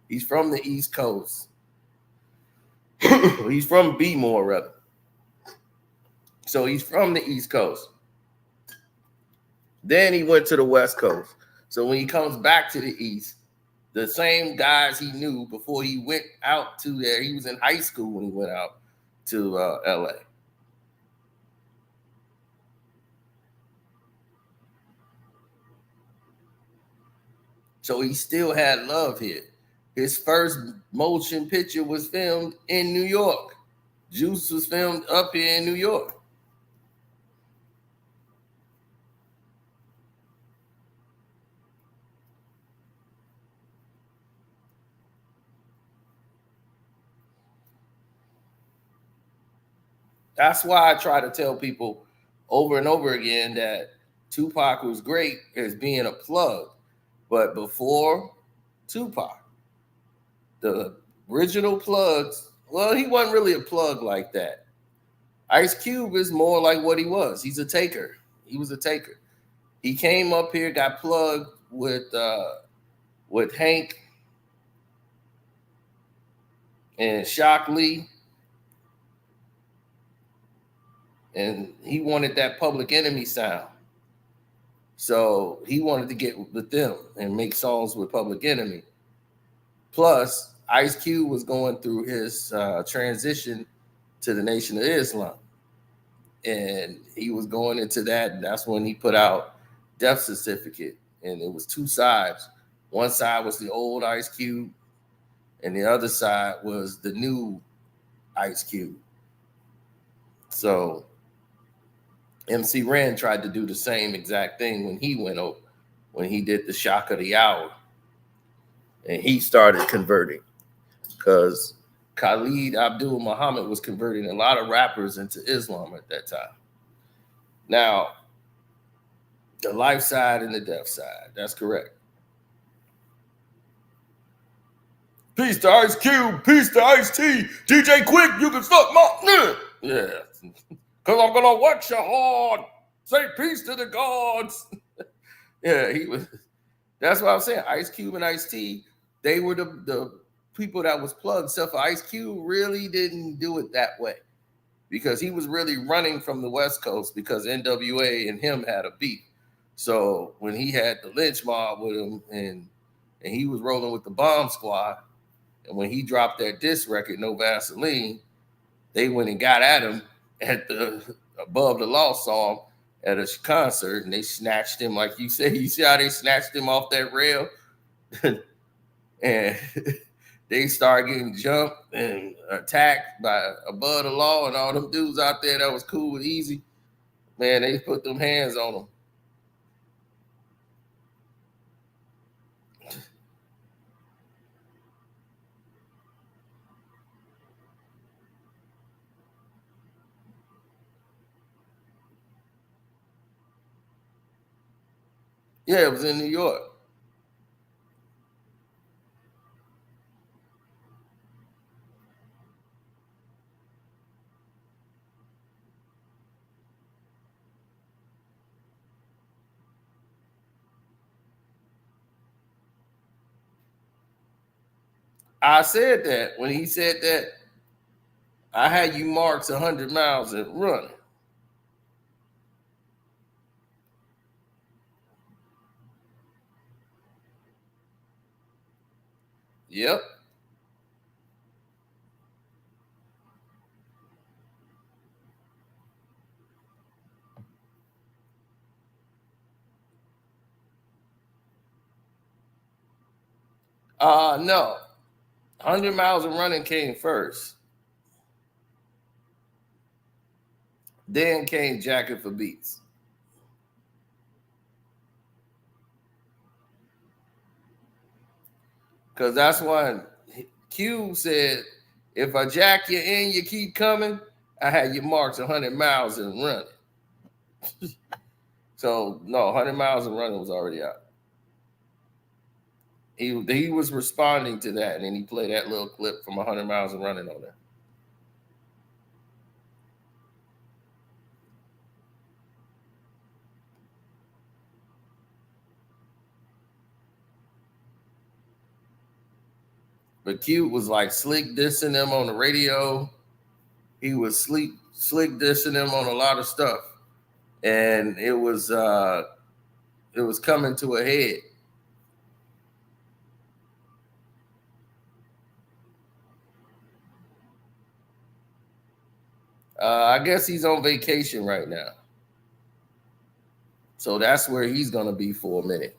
He's from the East Coast. He's from B-more, rather. So he's from the East Coast. Then he went to the West Coast. So when he comes back to the East, the same guys he knew before he went out to there, he was in high school when he went out to LA. So he still had love here. His first motion picture was filmed in New York. Juice was filmed up here in New York. That's why I try to tell people over and over again that Tupac was great as being a plug. But before Tupac, the original plugs, well, he wasn't really a plug like that. Ice Cube is more like what he was. He's a taker. He was a taker. He came up here, got plugged with Hank and Shock Lee. And he wanted that Public Enemy sound. So he wanted to get with them and make songs with Public Enemy. Plus, Ice Cube was going through his transition to the Nation of Islam. And he was going into that. And that's when he put out Death Certificate. And it was two sides. One side was the old Ice Cube. And the other side was the new Ice Cube. So MC Ren tried to do the same exact thing when he went over, when he did the Shock of the Hour. And he started converting because Khalid Abdul Muhammad was converting a lot of rappers into Islam at that time. Now, the life side and the death side, that's correct. Peace to Ice Cube, peace to Ice-T, DJ Quick, you can suck my... Yeah. Because I'm going to watch you hard. Say peace to the gods. Yeah, he was. That's what I'm saying. Ice Cube and Ice-T, they were the people that was plugged. Except for Ice Cube really didn't do it that way because he was really running from the West Coast because NWA and him had a beef. So when he had the lynch mob with him and he was rolling with the Bomb Squad, and when he dropped that diss record, No Vaseline, they went and got at him at the Above the Law song at a concert, and they snatched him, like you said. You see how they snatched him off that rail? And they started getting jumped and attacked by Above the Law and all them dudes out there that was cool with Easy. Man, they put them hands on them. Yeah, it was in New York. I said that when he said that, I had you marked 100 miles and run. Yep. No. 100 miles of running came first. Then came Jacket for Beats. Because that's why Q said, if I jack you in, you keep coming, I had you march 100 miles and run it. So, no, 100 miles and running was already out. He was responding to that, and then he played that little clip from 100 miles and running on there. But Q was like slick dissing them on the radio. He was slick dissing them on a lot of stuff, and it was coming to a head. I guess he's on vacation right now, so that's where he's gonna be for a minute.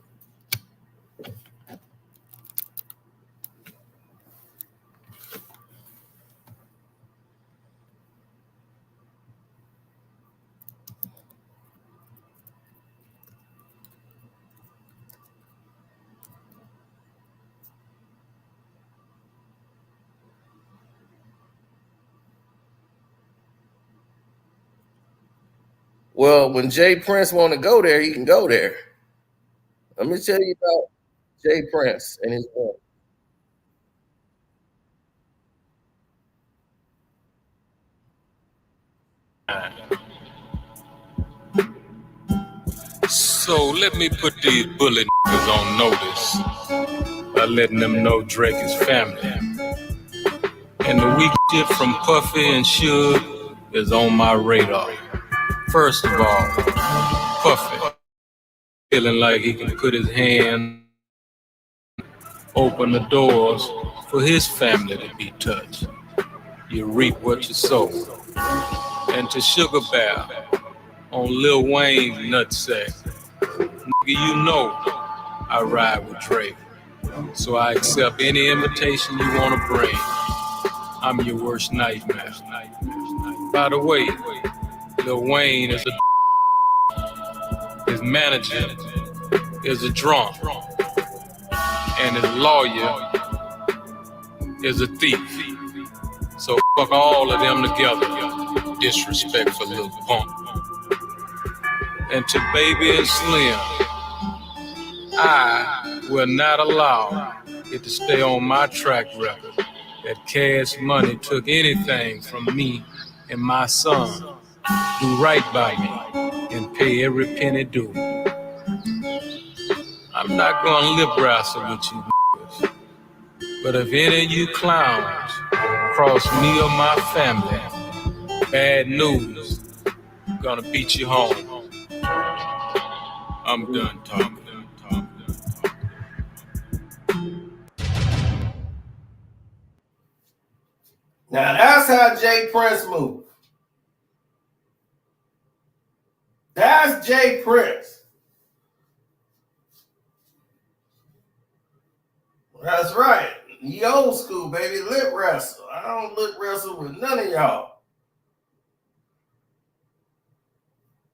Well, when Jay Prince want to go there, he can go there. Let me tell you about Jay Prince and his boy. So let me put these bullet niggas on notice by letting them know Drake is family. And the weak shit from Puffy and Suge is on my radar. First of all, Puffy feeling like he can put his hand, open the doors for his family to be touched. You reap what you sow. And to Sugar Bear on Lil Wayne's nutsack, nigga, you know I ride with Drake, so I accept any invitation you want to bring. I'm your worst nightmare. By the way, Lil Wayne is his manager is a drunk, and his lawyer is a thief. So fuck all of them together, disrespectful little punk. And to Baby and Slim, I will not allow it to stay on my track record that Cash Money took anything from me and my son. Do right by me and pay every penny due. I'm not gonna lip wrestle with you niggas, but if any of you clowns cross me or my family, bad news, gonna beat you home. I'm done talking. Now that's how Jay Prince moved. That's Jay Prince. That's right. He old school, baby. Lip wrestle. I don't lip wrestle with none of y'all.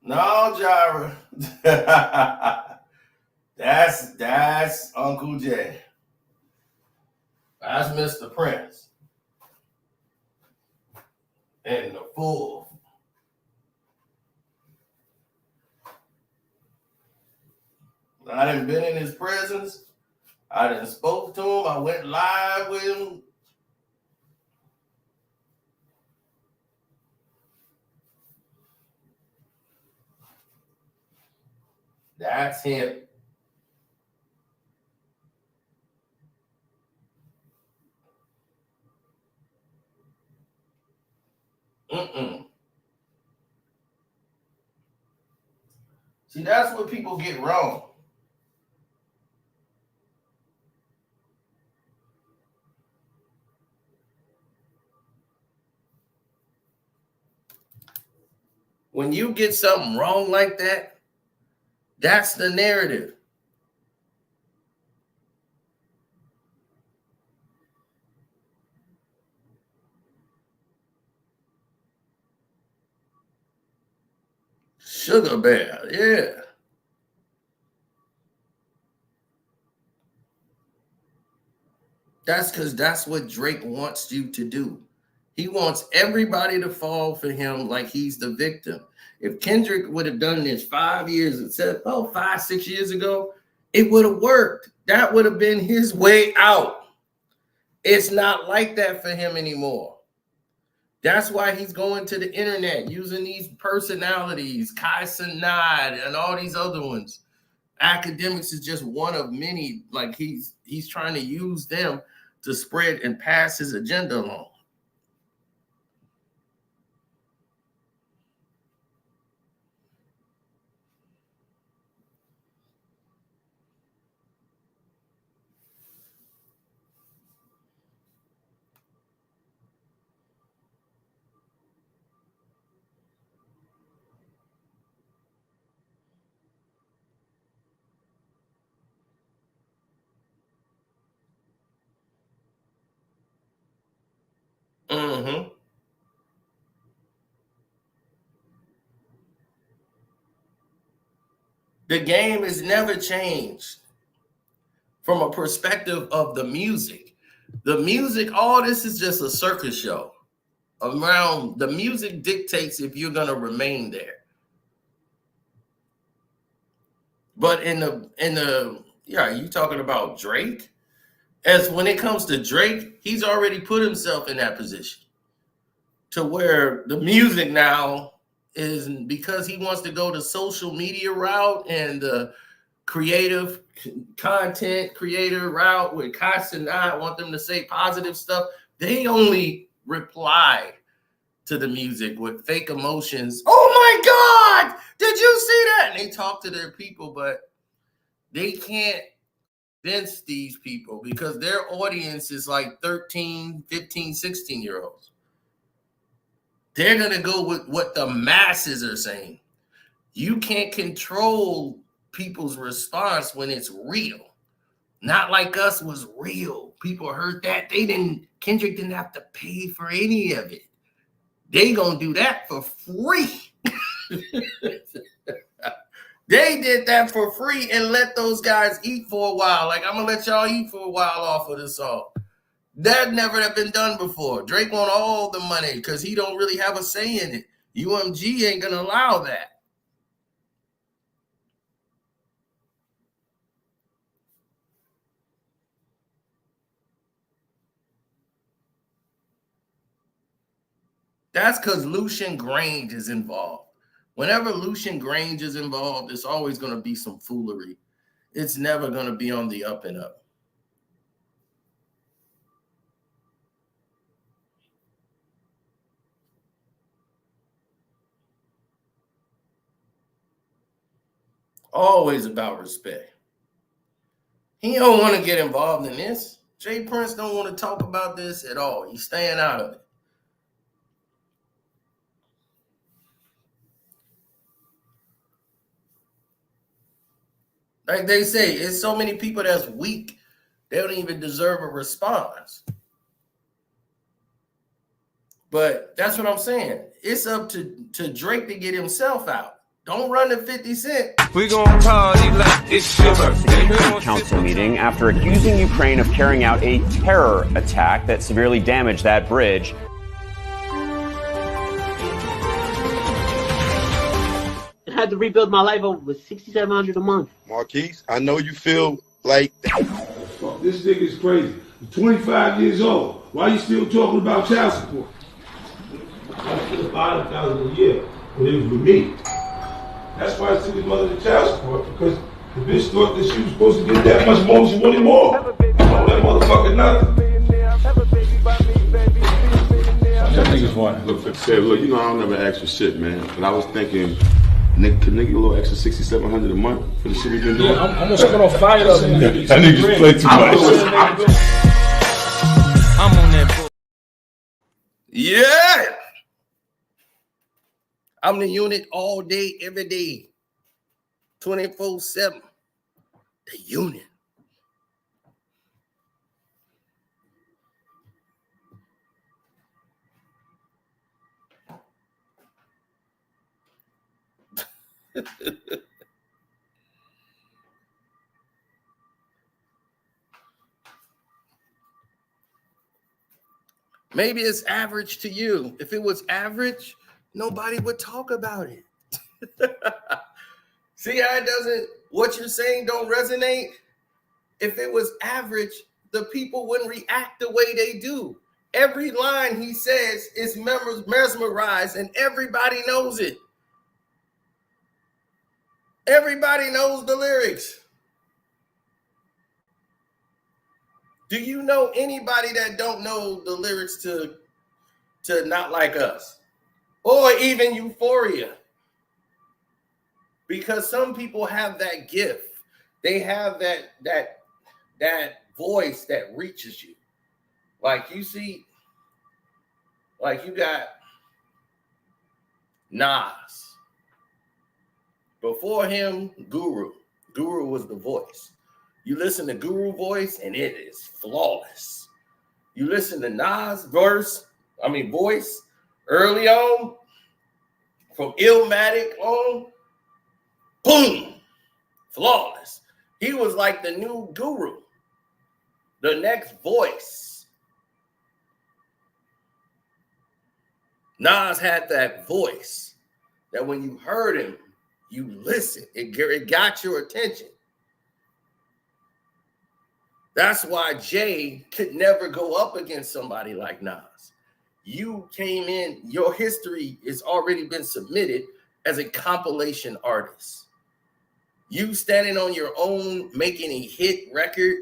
No, Jira. That's Uncle Jay. That's Mr. Prince. And the fool. I done been in his presence. I done spoke to him. I went live with him. That's him. See, that's what people get wrong. When you get something wrong like that, that's the narrative. Sugar Bear, yeah. That's because that's what Drake wants you to do. He wants everybody to fall for him like he's the victim. If Kendrick would have done this 5 years instead of 5-6 years ago, it would have worked. That would have been his way out. It's not like that for him anymore. That's why he's going to the internet using these personalities, Kai Cenat and all these other ones. Academics is just one of many. Like he's trying to use them to spread and pass his agenda along. Mm-hmm. The game has never changed from a perspective of the music. The music, all this is just a circus show. Around the music dictates if you're gonna remain there. But in the yeah, you talking about Drake? As when it comes to Drake, he's already put himself in that position to where the music now is, because he wants to go the social media route and the creative content creator route with Kai Cenat, want them to say positive stuff. They only reply to the music with fake emotions. Oh my God, did you see that? And they talk to their people, but they can't convince these people because their audience is like 13, 15, 16-year-olds. They're going to go with what the masses are saying. You can't control people's response when it's real. Not like us was real. People heard that. Kendrick didn't have to pay for any of it. They gonna do that for free. They did that for free and let those guys eat for a while. Like, I'm gonna let y'all eat for a while off of this song. That never have been done before. Drake want all the money because he don't really have a say in it. UMG ain't gonna allow that. That's because Lucian Grange is involved. Whenever Lucian Grange is involved, it's always going to be some foolery. It's never going to be on the up and up. Always about respect. He don't want to get involved in this. Jay Prince don't want to talk about this at all. He's staying out of it. Like they say, it's so many people that's weak, they don't even deserve a response. But that's what I'm saying. It's up to Drake to get himself out. Don't run to 50 Cent. We gonna party like it's your birthday. Council meeting after accusing Ukraine of carrying out a terror attack that severely damaged that bridge. I had to rebuild my life over $6,700 a month. Marquise, I know you feel like Fuck, this nigga is crazy. He's 25 years old. Why you still talking about child support? I get $5,000 a year, but it was with me. That's why I took his mother to child support, because the bitch thought that she was supposed to get that much more, she wanted more. Oh, that motherfucker nothing. That nigga's one. Look, you know I don't never ask for shit, man. But I was thinking, nigga, can nigga get a little extra $6,700 a month for the shit we been doing? Yeah, I'm gonna spend on fire up in that nigga's play too much. I'm on that. Yeah. I'm the unit all day, every day. 24/7. The unit. Maybe it's average to you. If it was average, nobody would talk about it. See how it doesn't, what you're saying don't resonate? If it was average, the people wouldn't react the way they do. Every line he says is mesmerized, and everybody knows it. Everybody knows the lyrics. Do you know anybody that don't know the lyrics to Not Like Us? Or even Euphoria? Because some people have that gift. They have that voice that reaches you. Like you see, like you got Nas. Before him, Guru. Guru was the voice. You listen to Guru voice and it is flawless. You listen to Nas voice early on, from Illmatic on, boom, flawless. He was like the new Guru, the next voice. Nas had that voice that when you heard him, you listened. It got your attention. That's why Jay could never go up against somebody like Nas. You came in, your history has already been submitted as a compilation artist. You standing on your own, making a hit record,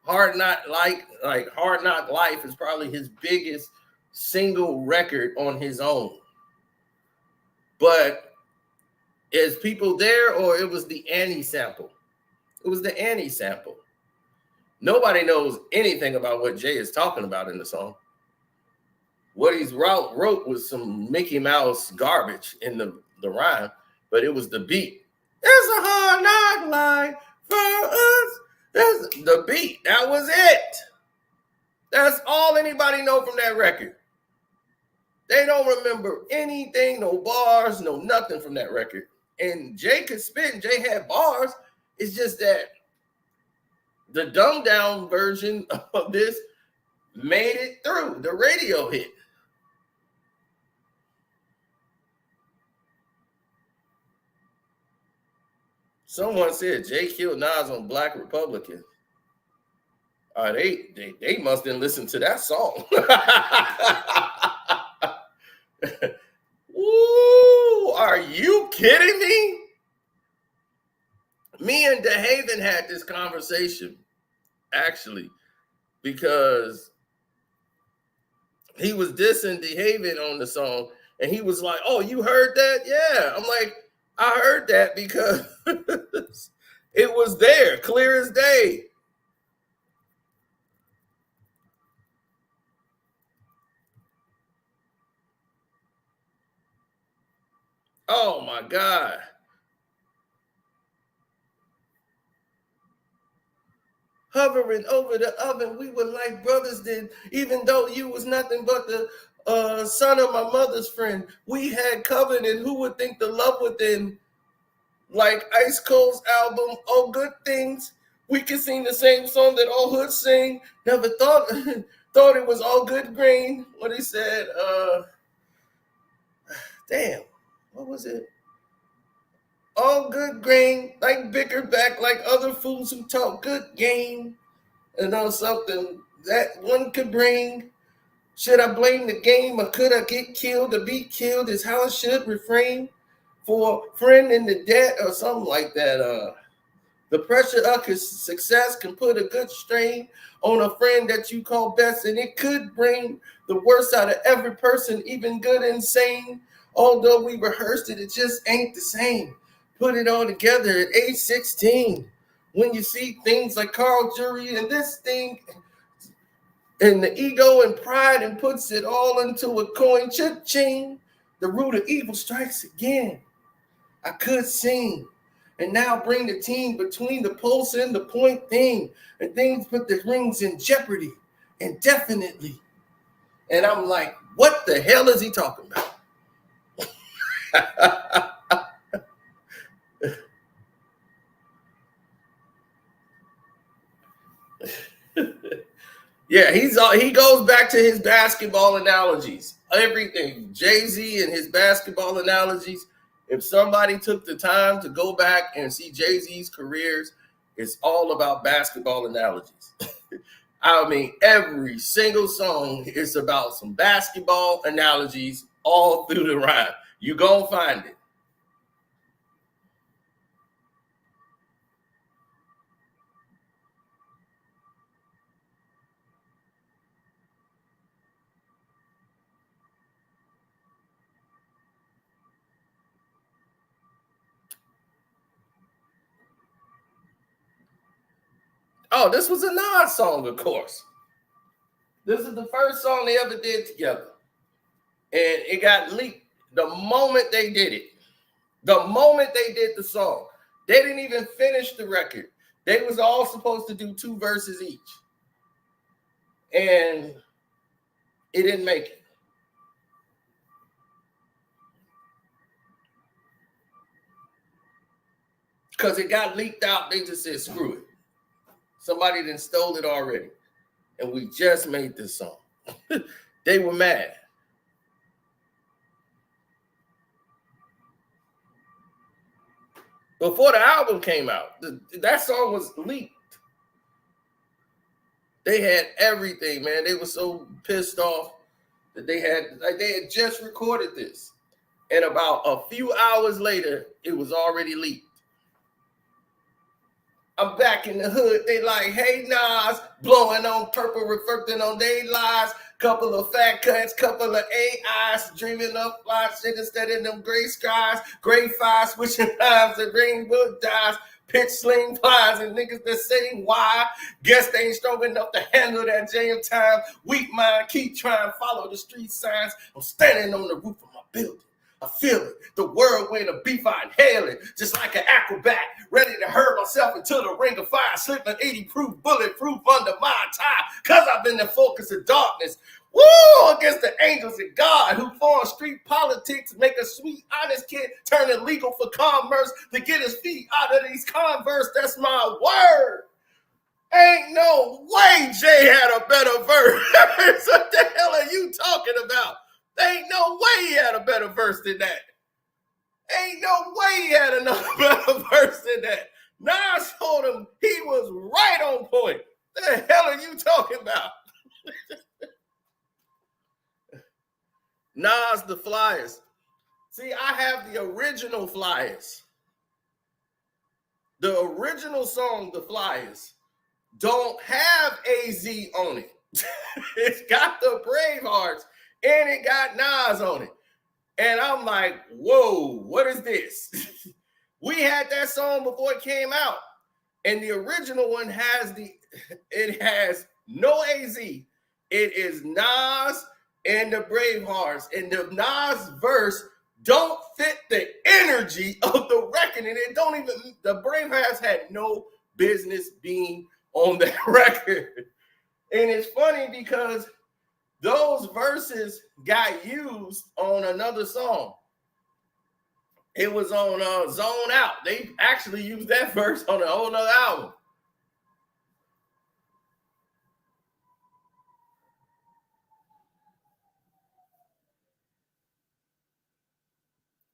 Hard Knock Life is probably his biggest single record on his own. But is people there, or it was the Annie sample? It was the Annie sample. Nobody knows anything about what Jay is talking about in the song. What he's wrote was some Mickey Mouse garbage in the rhyme, but it was the beat. It's a hard knock life for us. That's the beat. That was it. That's all anybody know from that record. They don't remember anything, no bars, no nothing from that record. And Jay could spit, and Jay had bars. It's just that the dumbed down version of this made it through the radio hit. Someone said Jay killed Nas on Black Republican. They must have listened to that song. Ooh, are you kidding me? Me and DeHaven had this conversation, actually, because he was dissing DeHaven on the song, and he was like, "Oh, you heard that?" Yeah. I'm like, I heard that because it was there, clear as day. Oh my God. Hovering over the oven, we were like brothers then, even though you was nothing but the son of my mother's friend. We had covenant. Who would think the love within? Like Ice Cold's album, All Good Things. We could sing the same song that all hoods sing. Never thought it was all good grain. What he said, damn, what was it? All good grain, like Bickerback, like other fools who talk good game, and on something that one could bring. Should I blame the game, or could I get killed? To be killed is how I should refrain. For a friend in the debt, or something like that. The pressure of his success can put a good strain on a friend that you call best, and it could bring the worst out of every person, even good and sane. Although we rehearsed it, it just ain't the same. Put it all together at age 16. When you see things like Carl Jury and this thing, and the ego and pride, and puts it all into a coin, cha-ching, the root of evil strikes again. I could sing, and now bring the team between the pulse and the point thing, and things put the rings in jeopardy, indefinitely. And I'm like, what the hell is he talking about? Yeah, he goes back to his basketball analogies. Everything. Jay-Z and his basketball analogies. If somebody took the time to go back and see Jay-Z's careers, it's all about basketball analogies. I mean, every single song is about some basketball analogies all through the rhyme. You gonna find it. Oh, this was a Nas song, of course. This is the first song they ever did together. And it got leaked the moment they did it. The moment they did the song. They didn't even finish the record. They was all supposed to do 2 verses each. And it didn't make it. Because it got leaked out, they just said, screw it. Somebody done stole it already. And we just made this song. They were mad. Before the album came out, that song was leaked. They had everything, man. They were so pissed off that they had just recorded this. And about a few hours later, it was already leaked. I'm back in the hood. They like, hey, Nas, blowing on purple, reflecting on they lies. Couple of fat cuts, couple of AIs, dreaming of fly shit instead of them gray skies. Gray fire, switching times, and rainbow dies. Pitch sling flies and niggas that say why. Guess they ain't strong enough to handle that jam time. Weak mind, keep trying, follow the street signs. I'm standing on the roof of my building. I feel it. The whirlwind of beef, I inhale it. Just like an acrobat, ready to hurl myself into the ring of fire. Slipping 80 proof, bulletproof under my tie. Cause I've been the focus of darkness. Woo! Against the angels of God who form street politics, make a sweet, honest kid turn illegal for commerce to get his feet out of these Converse. That's my word. Ain't no way Jay had a better verse. What the hell are you talking about? Ain't no way he had a better verse than that. Ain't no way he had another better verse than that. Nas told him he was right on point. The hell are you talking about? Nas, the Flyers. See, I have the original Flyers. The original song, The Flyers, don't have AZ on it. It's got the Bravehearts and it got Nas on it. And I'm like, whoa, what is this? We had that song before it came out. And the original one has no AZ. It is Nas and the Bravehearts. And the Nas verse don't fit the energy of the record. And it don't even, the Bravehearts had no business being on that record. And it's funny because those verses got used on another song. It was on Zone Out. They actually used that verse on a whole nother album.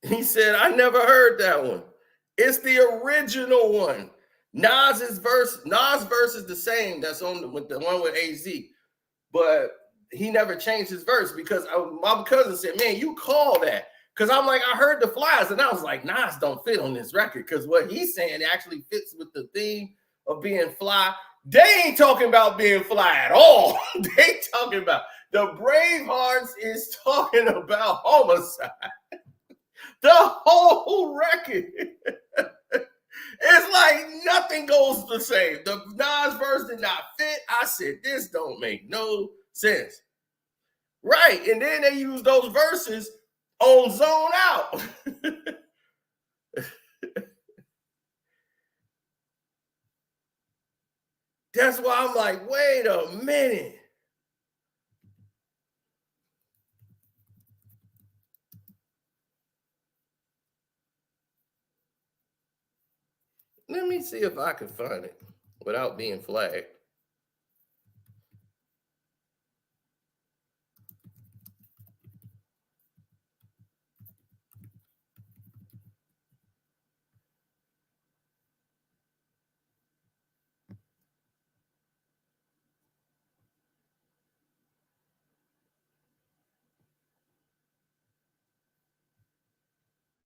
He said, I never heard that one. It's the original one. Nas verse is the same that's on the one with AZ. But he never changed his verse because my cousin said, man, you call that. Because I'm like, I heard the Flies, and I was like, Nas don't fit on this record because what he's saying actually fits with the theme of being fly. They ain't talking about being fly at all. They talking about the Bravehearts is talking about homicide. The whole record. It's like nothing goes the same. The Nas verse did not fit. I said, this don't make no sense. Right. And then they use those verses on Zone Out. That's why I'm like, wait a minute. Let me see if I can find it without being flagged.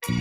I'm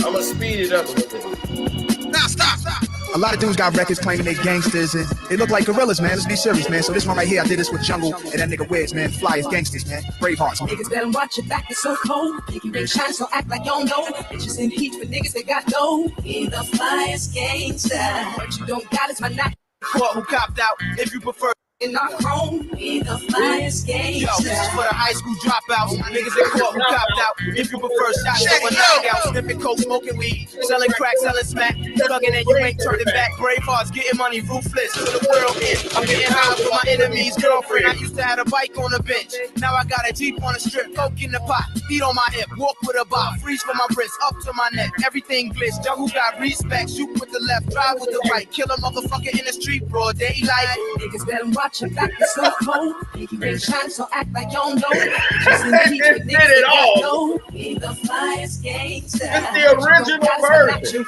gonna speed it up a little bit. Stop. A lot of dudes got records claiming they gangsters and they look like gorillas, man. Let's be serious, man. So this one right here, I did this with Jungle and that nigga Wiz, man. Fly as gangsters, man. Bravehearts, man. Niggas better watch your back, it's so cold. Think you ain't shine, so act like you don't know. Bitches in heat for niggas that got dough. Be the flyest gangster. What you don't got is my knock. Court who copped out, if you prefer. In our chrome, be the flyest gangster. Yo, this is for the high school dropouts. Niggas in court who copped out. If you prefer shots over knockouts, sniffing coke, smoking weed, selling crack, selling smack, thugging and you ain't turning back. Bravehearts, getting money, ruthless to the world end. I'm getting high with my enemy's girlfriend. I used to have a bike on the bench. Now I got a Jeep on the strip, coke in the pot, feet on my hip, walk with a bop, freeze for my wrist, up to my neck. Everything glitch. Jungle got respect, shoot with the left, drive with the right, kill a motherfucker in the street, broad daylight. Niggas better watch your back, it's so cold. Think you ain't shine, so act like you don't know. That did it all. Be the flyest gangster. It's the original version.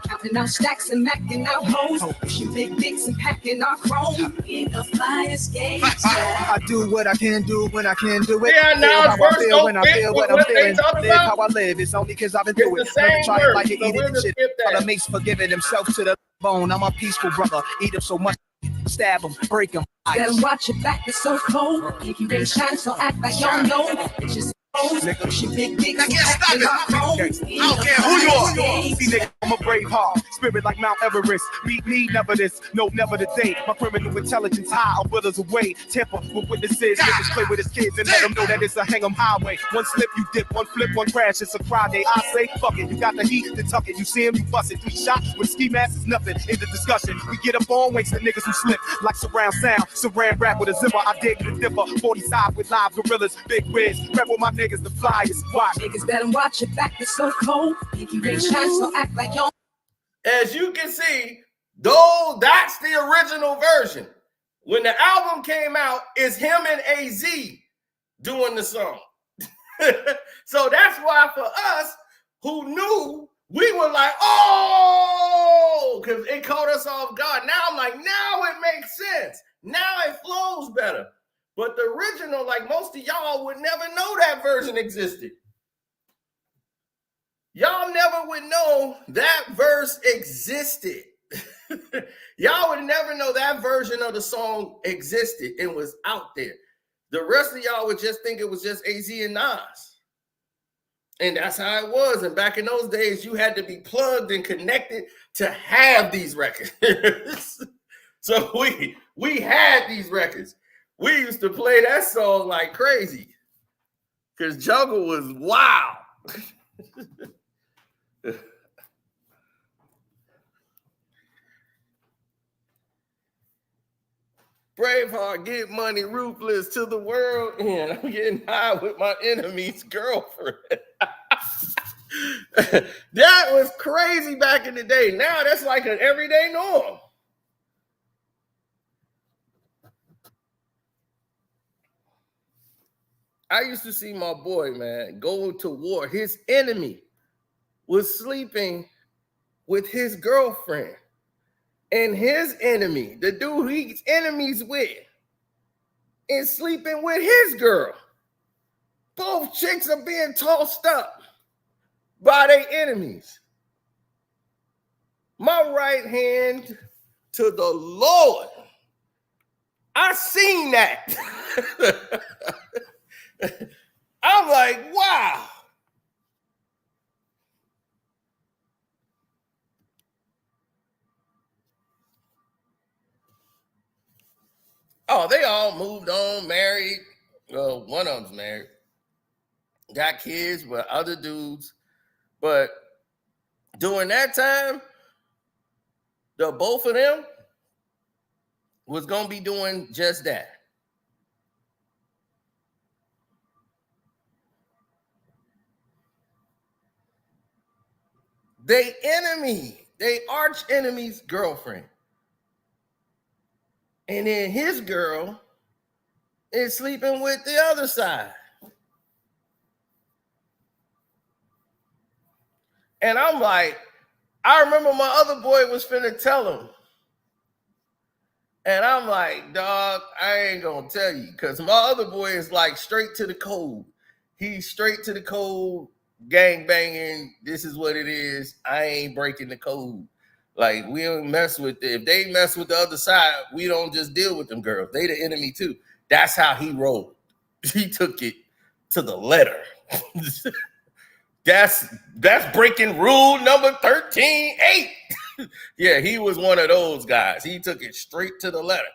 Counting out stacks and macking out hoes. Pushing big dicks and packing our chrome. Be the flyest gangster. I do what I can do when I can do it. Yeah, now how I feel when I feel what I'm feeling. Live how I live. It's only cause I've been through it. Never try to like it, eat it and shit. Brother makes forgiving himself to the bone. I'm a peaceful brother. Eat him so much. Stab him, break him. Better watch your back, it's so cold. Think you ain't shine, so act like you don't know. Bitches big dicks. I can't stop it. I don't care who you are. See, nigga, I'm a brave heart. Spirit like Mount Everest. Beat me, never this. No, never today. My criminal intelligence high. I'll withers away. Temper with witnesses. Niggas play with his kids and let them know that it's a hang 'em highway. One slip, you dip. One flip, one crash. It's a Friday. I say, fuck it. You got the heat, then tuck it. You see him, you bust it. 3 shots with ski mask is nothing. In the discussion, we get up on waste the niggas who slip like surround sound. Surround rap with a zipper. I dig the dipper. 40 side with live gorillas. Big Wiz. Rap with my niggas, the flyest. Watch. Niggas better watch your back, it's so cold. Think you ain't shine, so act like you don't. As you can see, though that's the original version. When the album came out, it's him and AZ doing the song. So that's why for us who knew, we were like, oh, because it caught us off guard. Now I'm like, now it makes sense. Now it flows better. But the original, like most of y'all would never know that version existed. Y'all never would know that verse existed. Y'all would never know that version of the song existed and was out there. The rest of y'all would just think it was just AZ and Nas. And that's how it was. And back in those days, you had to be plugged and connected to have these records. So we had these records. We used to play that song like crazy because Jungle was wild. Braveheart, get money, ruthless to the world, and I'm getting high with my enemy's girlfriend. That was crazy back in the day. Now that's like an everyday norm. I used to see my boy, man, go to war. His enemy was sleeping with his girlfriend. And his enemy, the dude he's enemies with, is sleeping with his girl. Both chicks are being tossed up by their enemies. My right hand to the Lord. I seen that. I'm like, wow. Oh, they all moved on, married. Well, one of them's married. Got kids with other dudes. But during that time, the both of them was going to be doing just that. They enemy, they arch enemy's girlfriend. And then his girl is sleeping with the other side. And I'm like, I remember my other boy was finna tell him, And I'm like, dog, I ain't gonna tell you, because my other boy is like straight to the code. He's straight to the code, gang banging. This is what it is. I ain't breaking the code. Like, we don't mess with it. If they mess with the other side, we don't just deal with them girls. They the enemy too. That's how he rolled. He took it to the letter. That's breaking rule number 13.8. Yeah, he was one of those guys. He took it straight to the letter.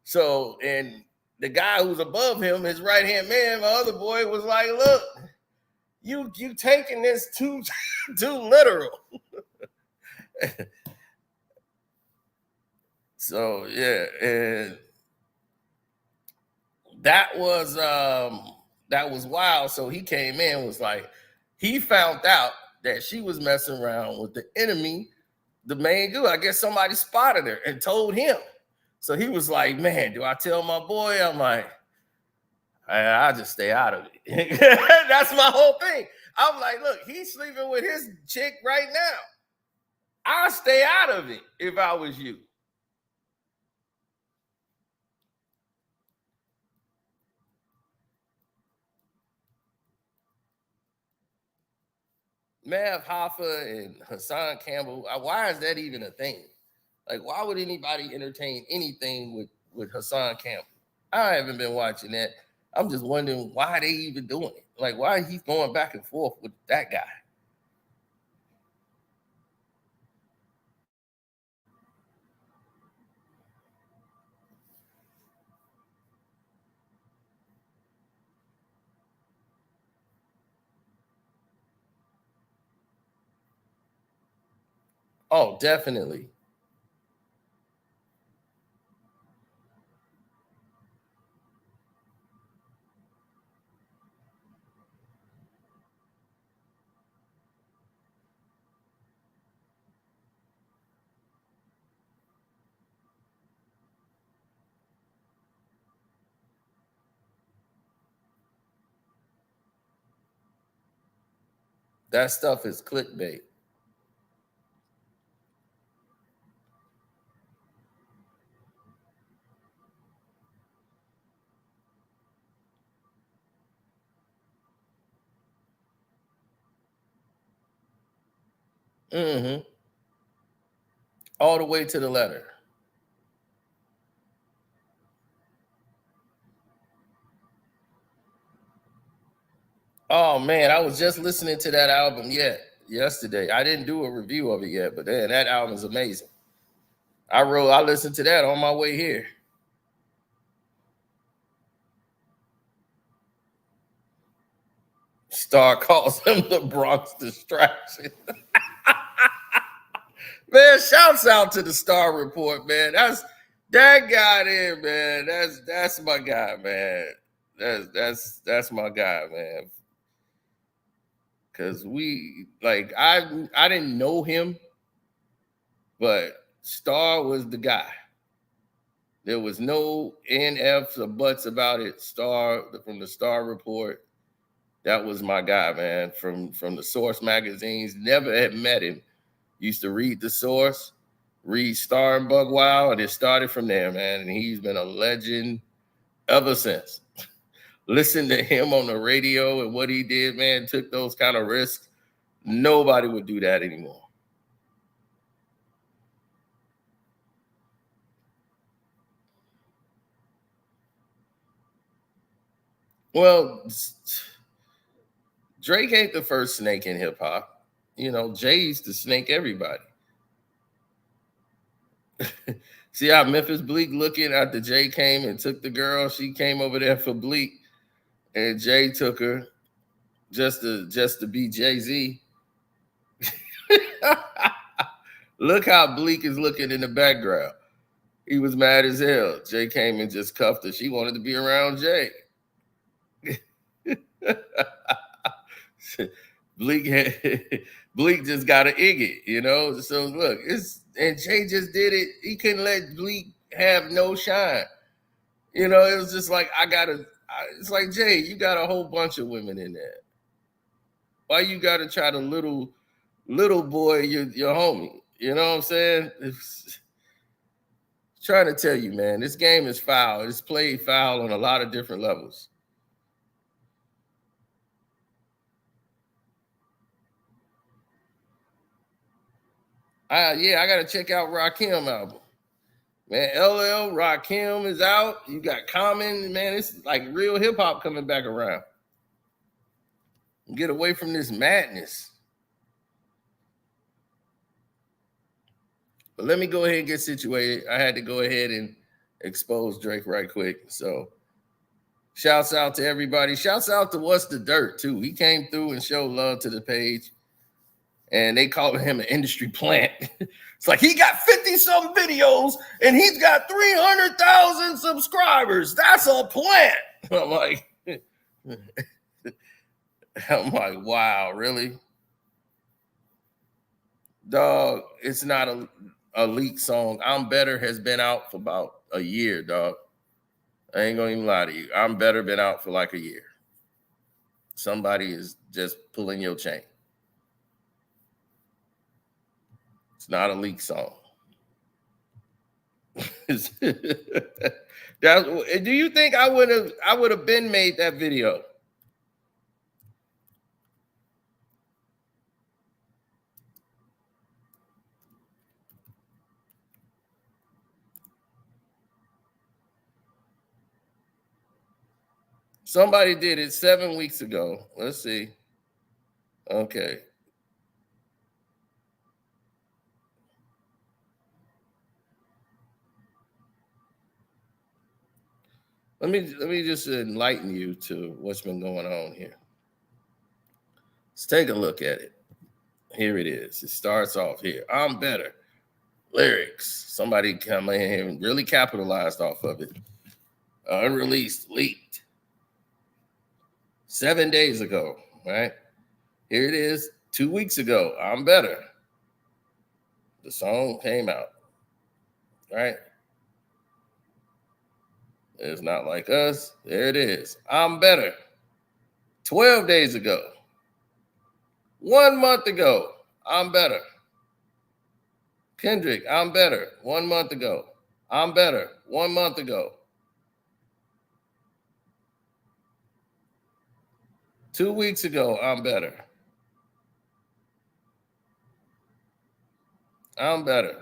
So, and the guy who's above him, his right-hand man, my other boy, was like, look, you taking this too literal. So, yeah, and that was wild. So he came in and was like, he found out that she was messing around with the enemy, the main dude. I guess somebody spotted her and told him. So he was like, man, do I tell my boy? I'm like, I'll just stay out of it. That's my whole thing. I'm like, look, he's sleeping with his chick right now. I'll stay out of it if I was you. Mav Hoffa and Hassan Campbell, why is that even a thing? Like, why would anybody entertain anything with Hassan Campbell? I haven't been watching that. I'm just wondering why they even doing it. Like, why he's going back and forth with that guy? Oh, definitely. That stuff is clickbait. Mm-hmm. All the way to the letter. Oh man, I was just listening to that album yesterday. I didn't do a review of it yet, but man, that album is amazing. I listened to that on my way here. Star calls him the Bronx distraction. Man, shouts out to the Star Report, man. That's that guy there, man. That's my guy, man. That's my guy, man. Cause I didn't know him, but Star was the guy. There was no NFs or buts about it. Star from the Star Report. That was my guy, man. From the Source magazines. Never had met him. Used to read The Source, read Star and Bug Wild, and it started from there, man. And he's been a legend ever since. Listen to him on the radio and what he did, man, took those kind of risks. Nobody would do that anymore. Well, Drake ain't the first snake in hip hop. You know, Jay used to snake everybody. See how Memphis Bleak looking after Jay came and took the girl? She came over there for Bleak, and Jay took her just to be Jay-Z. Look how Bleak is looking in the background. He was mad as hell. Jay came and just cuffed her. She wanted to be around Jay. Bleak just got an iggy, you know. So look, and Jay just did it. He couldn't let Bleak have no shine. You know, it was just like it's like, Jay, you got a whole bunch of women in there. Why you gotta try to little boy your homie? You know what I'm saying? Trying to tell you, man, this game is foul. It's played foul on a lot of different levels. Yeah, I gotta check out Rakim album. Man, LL, Rakim is out. You got Common, man. It's like real hip hop coming back around. Get away from this madness. But let me go ahead and get situated. I had to go ahead and expose Drake right quick. So shouts out to everybody. Shouts out to What's the Dirt, too. He came through and showed love to the page. And they called him an industry plant. It's like he got 50-some videos and he's got 300,000 subscribers. That's a plant. I'm like, wow, really? Dog, it's not a leak song. I'm Better has been out for about a year, dog. I ain't gonna even lie to you. I'm Better been out for like a year. Somebody is just pulling your chain. It's not a leak song. Do you think I would have been made that video? Somebody did it 7 weeks ago. Let's see. Okay. Let me just enlighten you to what's been going on here. Let's take a look at it. Here it is. It starts off here. I'm Better. Lyrics. Somebody come in here and really capitalized off of it. Unreleased, leaked. 7 days ago, right? Here it is. 2 weeks ago. I'm Better. The song came out, right? It's Not Like Us. There it is. I'm Better. 12 days ago. 1 month ago. I'm Better. Kendrick, I'm Better. 1 month ago. I'm Better. 1 month ago. 2 weeks ago, I'm Better. I'm Better.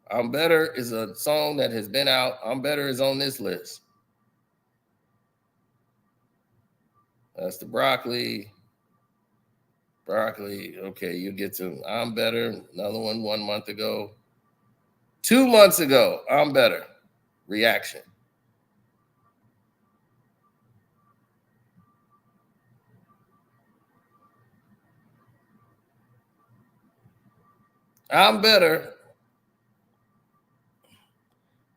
I'm Better is a song that has been out. I'm Better is on this list. That's the broccoli. Broccoli. Okay, you get to I'm Better. Another one 1 month ago. 2 months ago, I'm Better. Reaction. I'm Better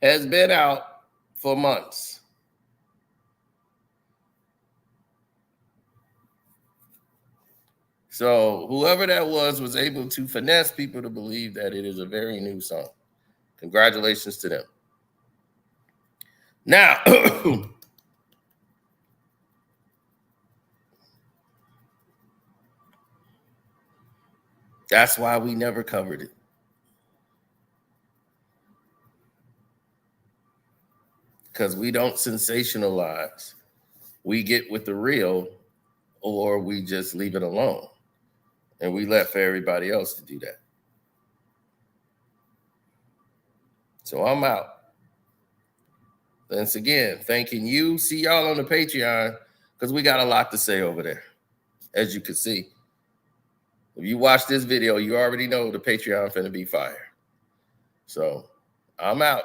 has been out for months. So whoever that was able to finesse people to believe that it is a very new song. Congratulations to them. Now, that's why we never covered it. Because we don't sensationalize. We get with the real, or we just leave it alone. And we left for everybody else to do that. So I'm out. Once again, thanking you. See y'all on the Patreon, because we got a lot to say over there, as you can see. If you watch this video, you already know the Patreon finna be fire. So I'm out.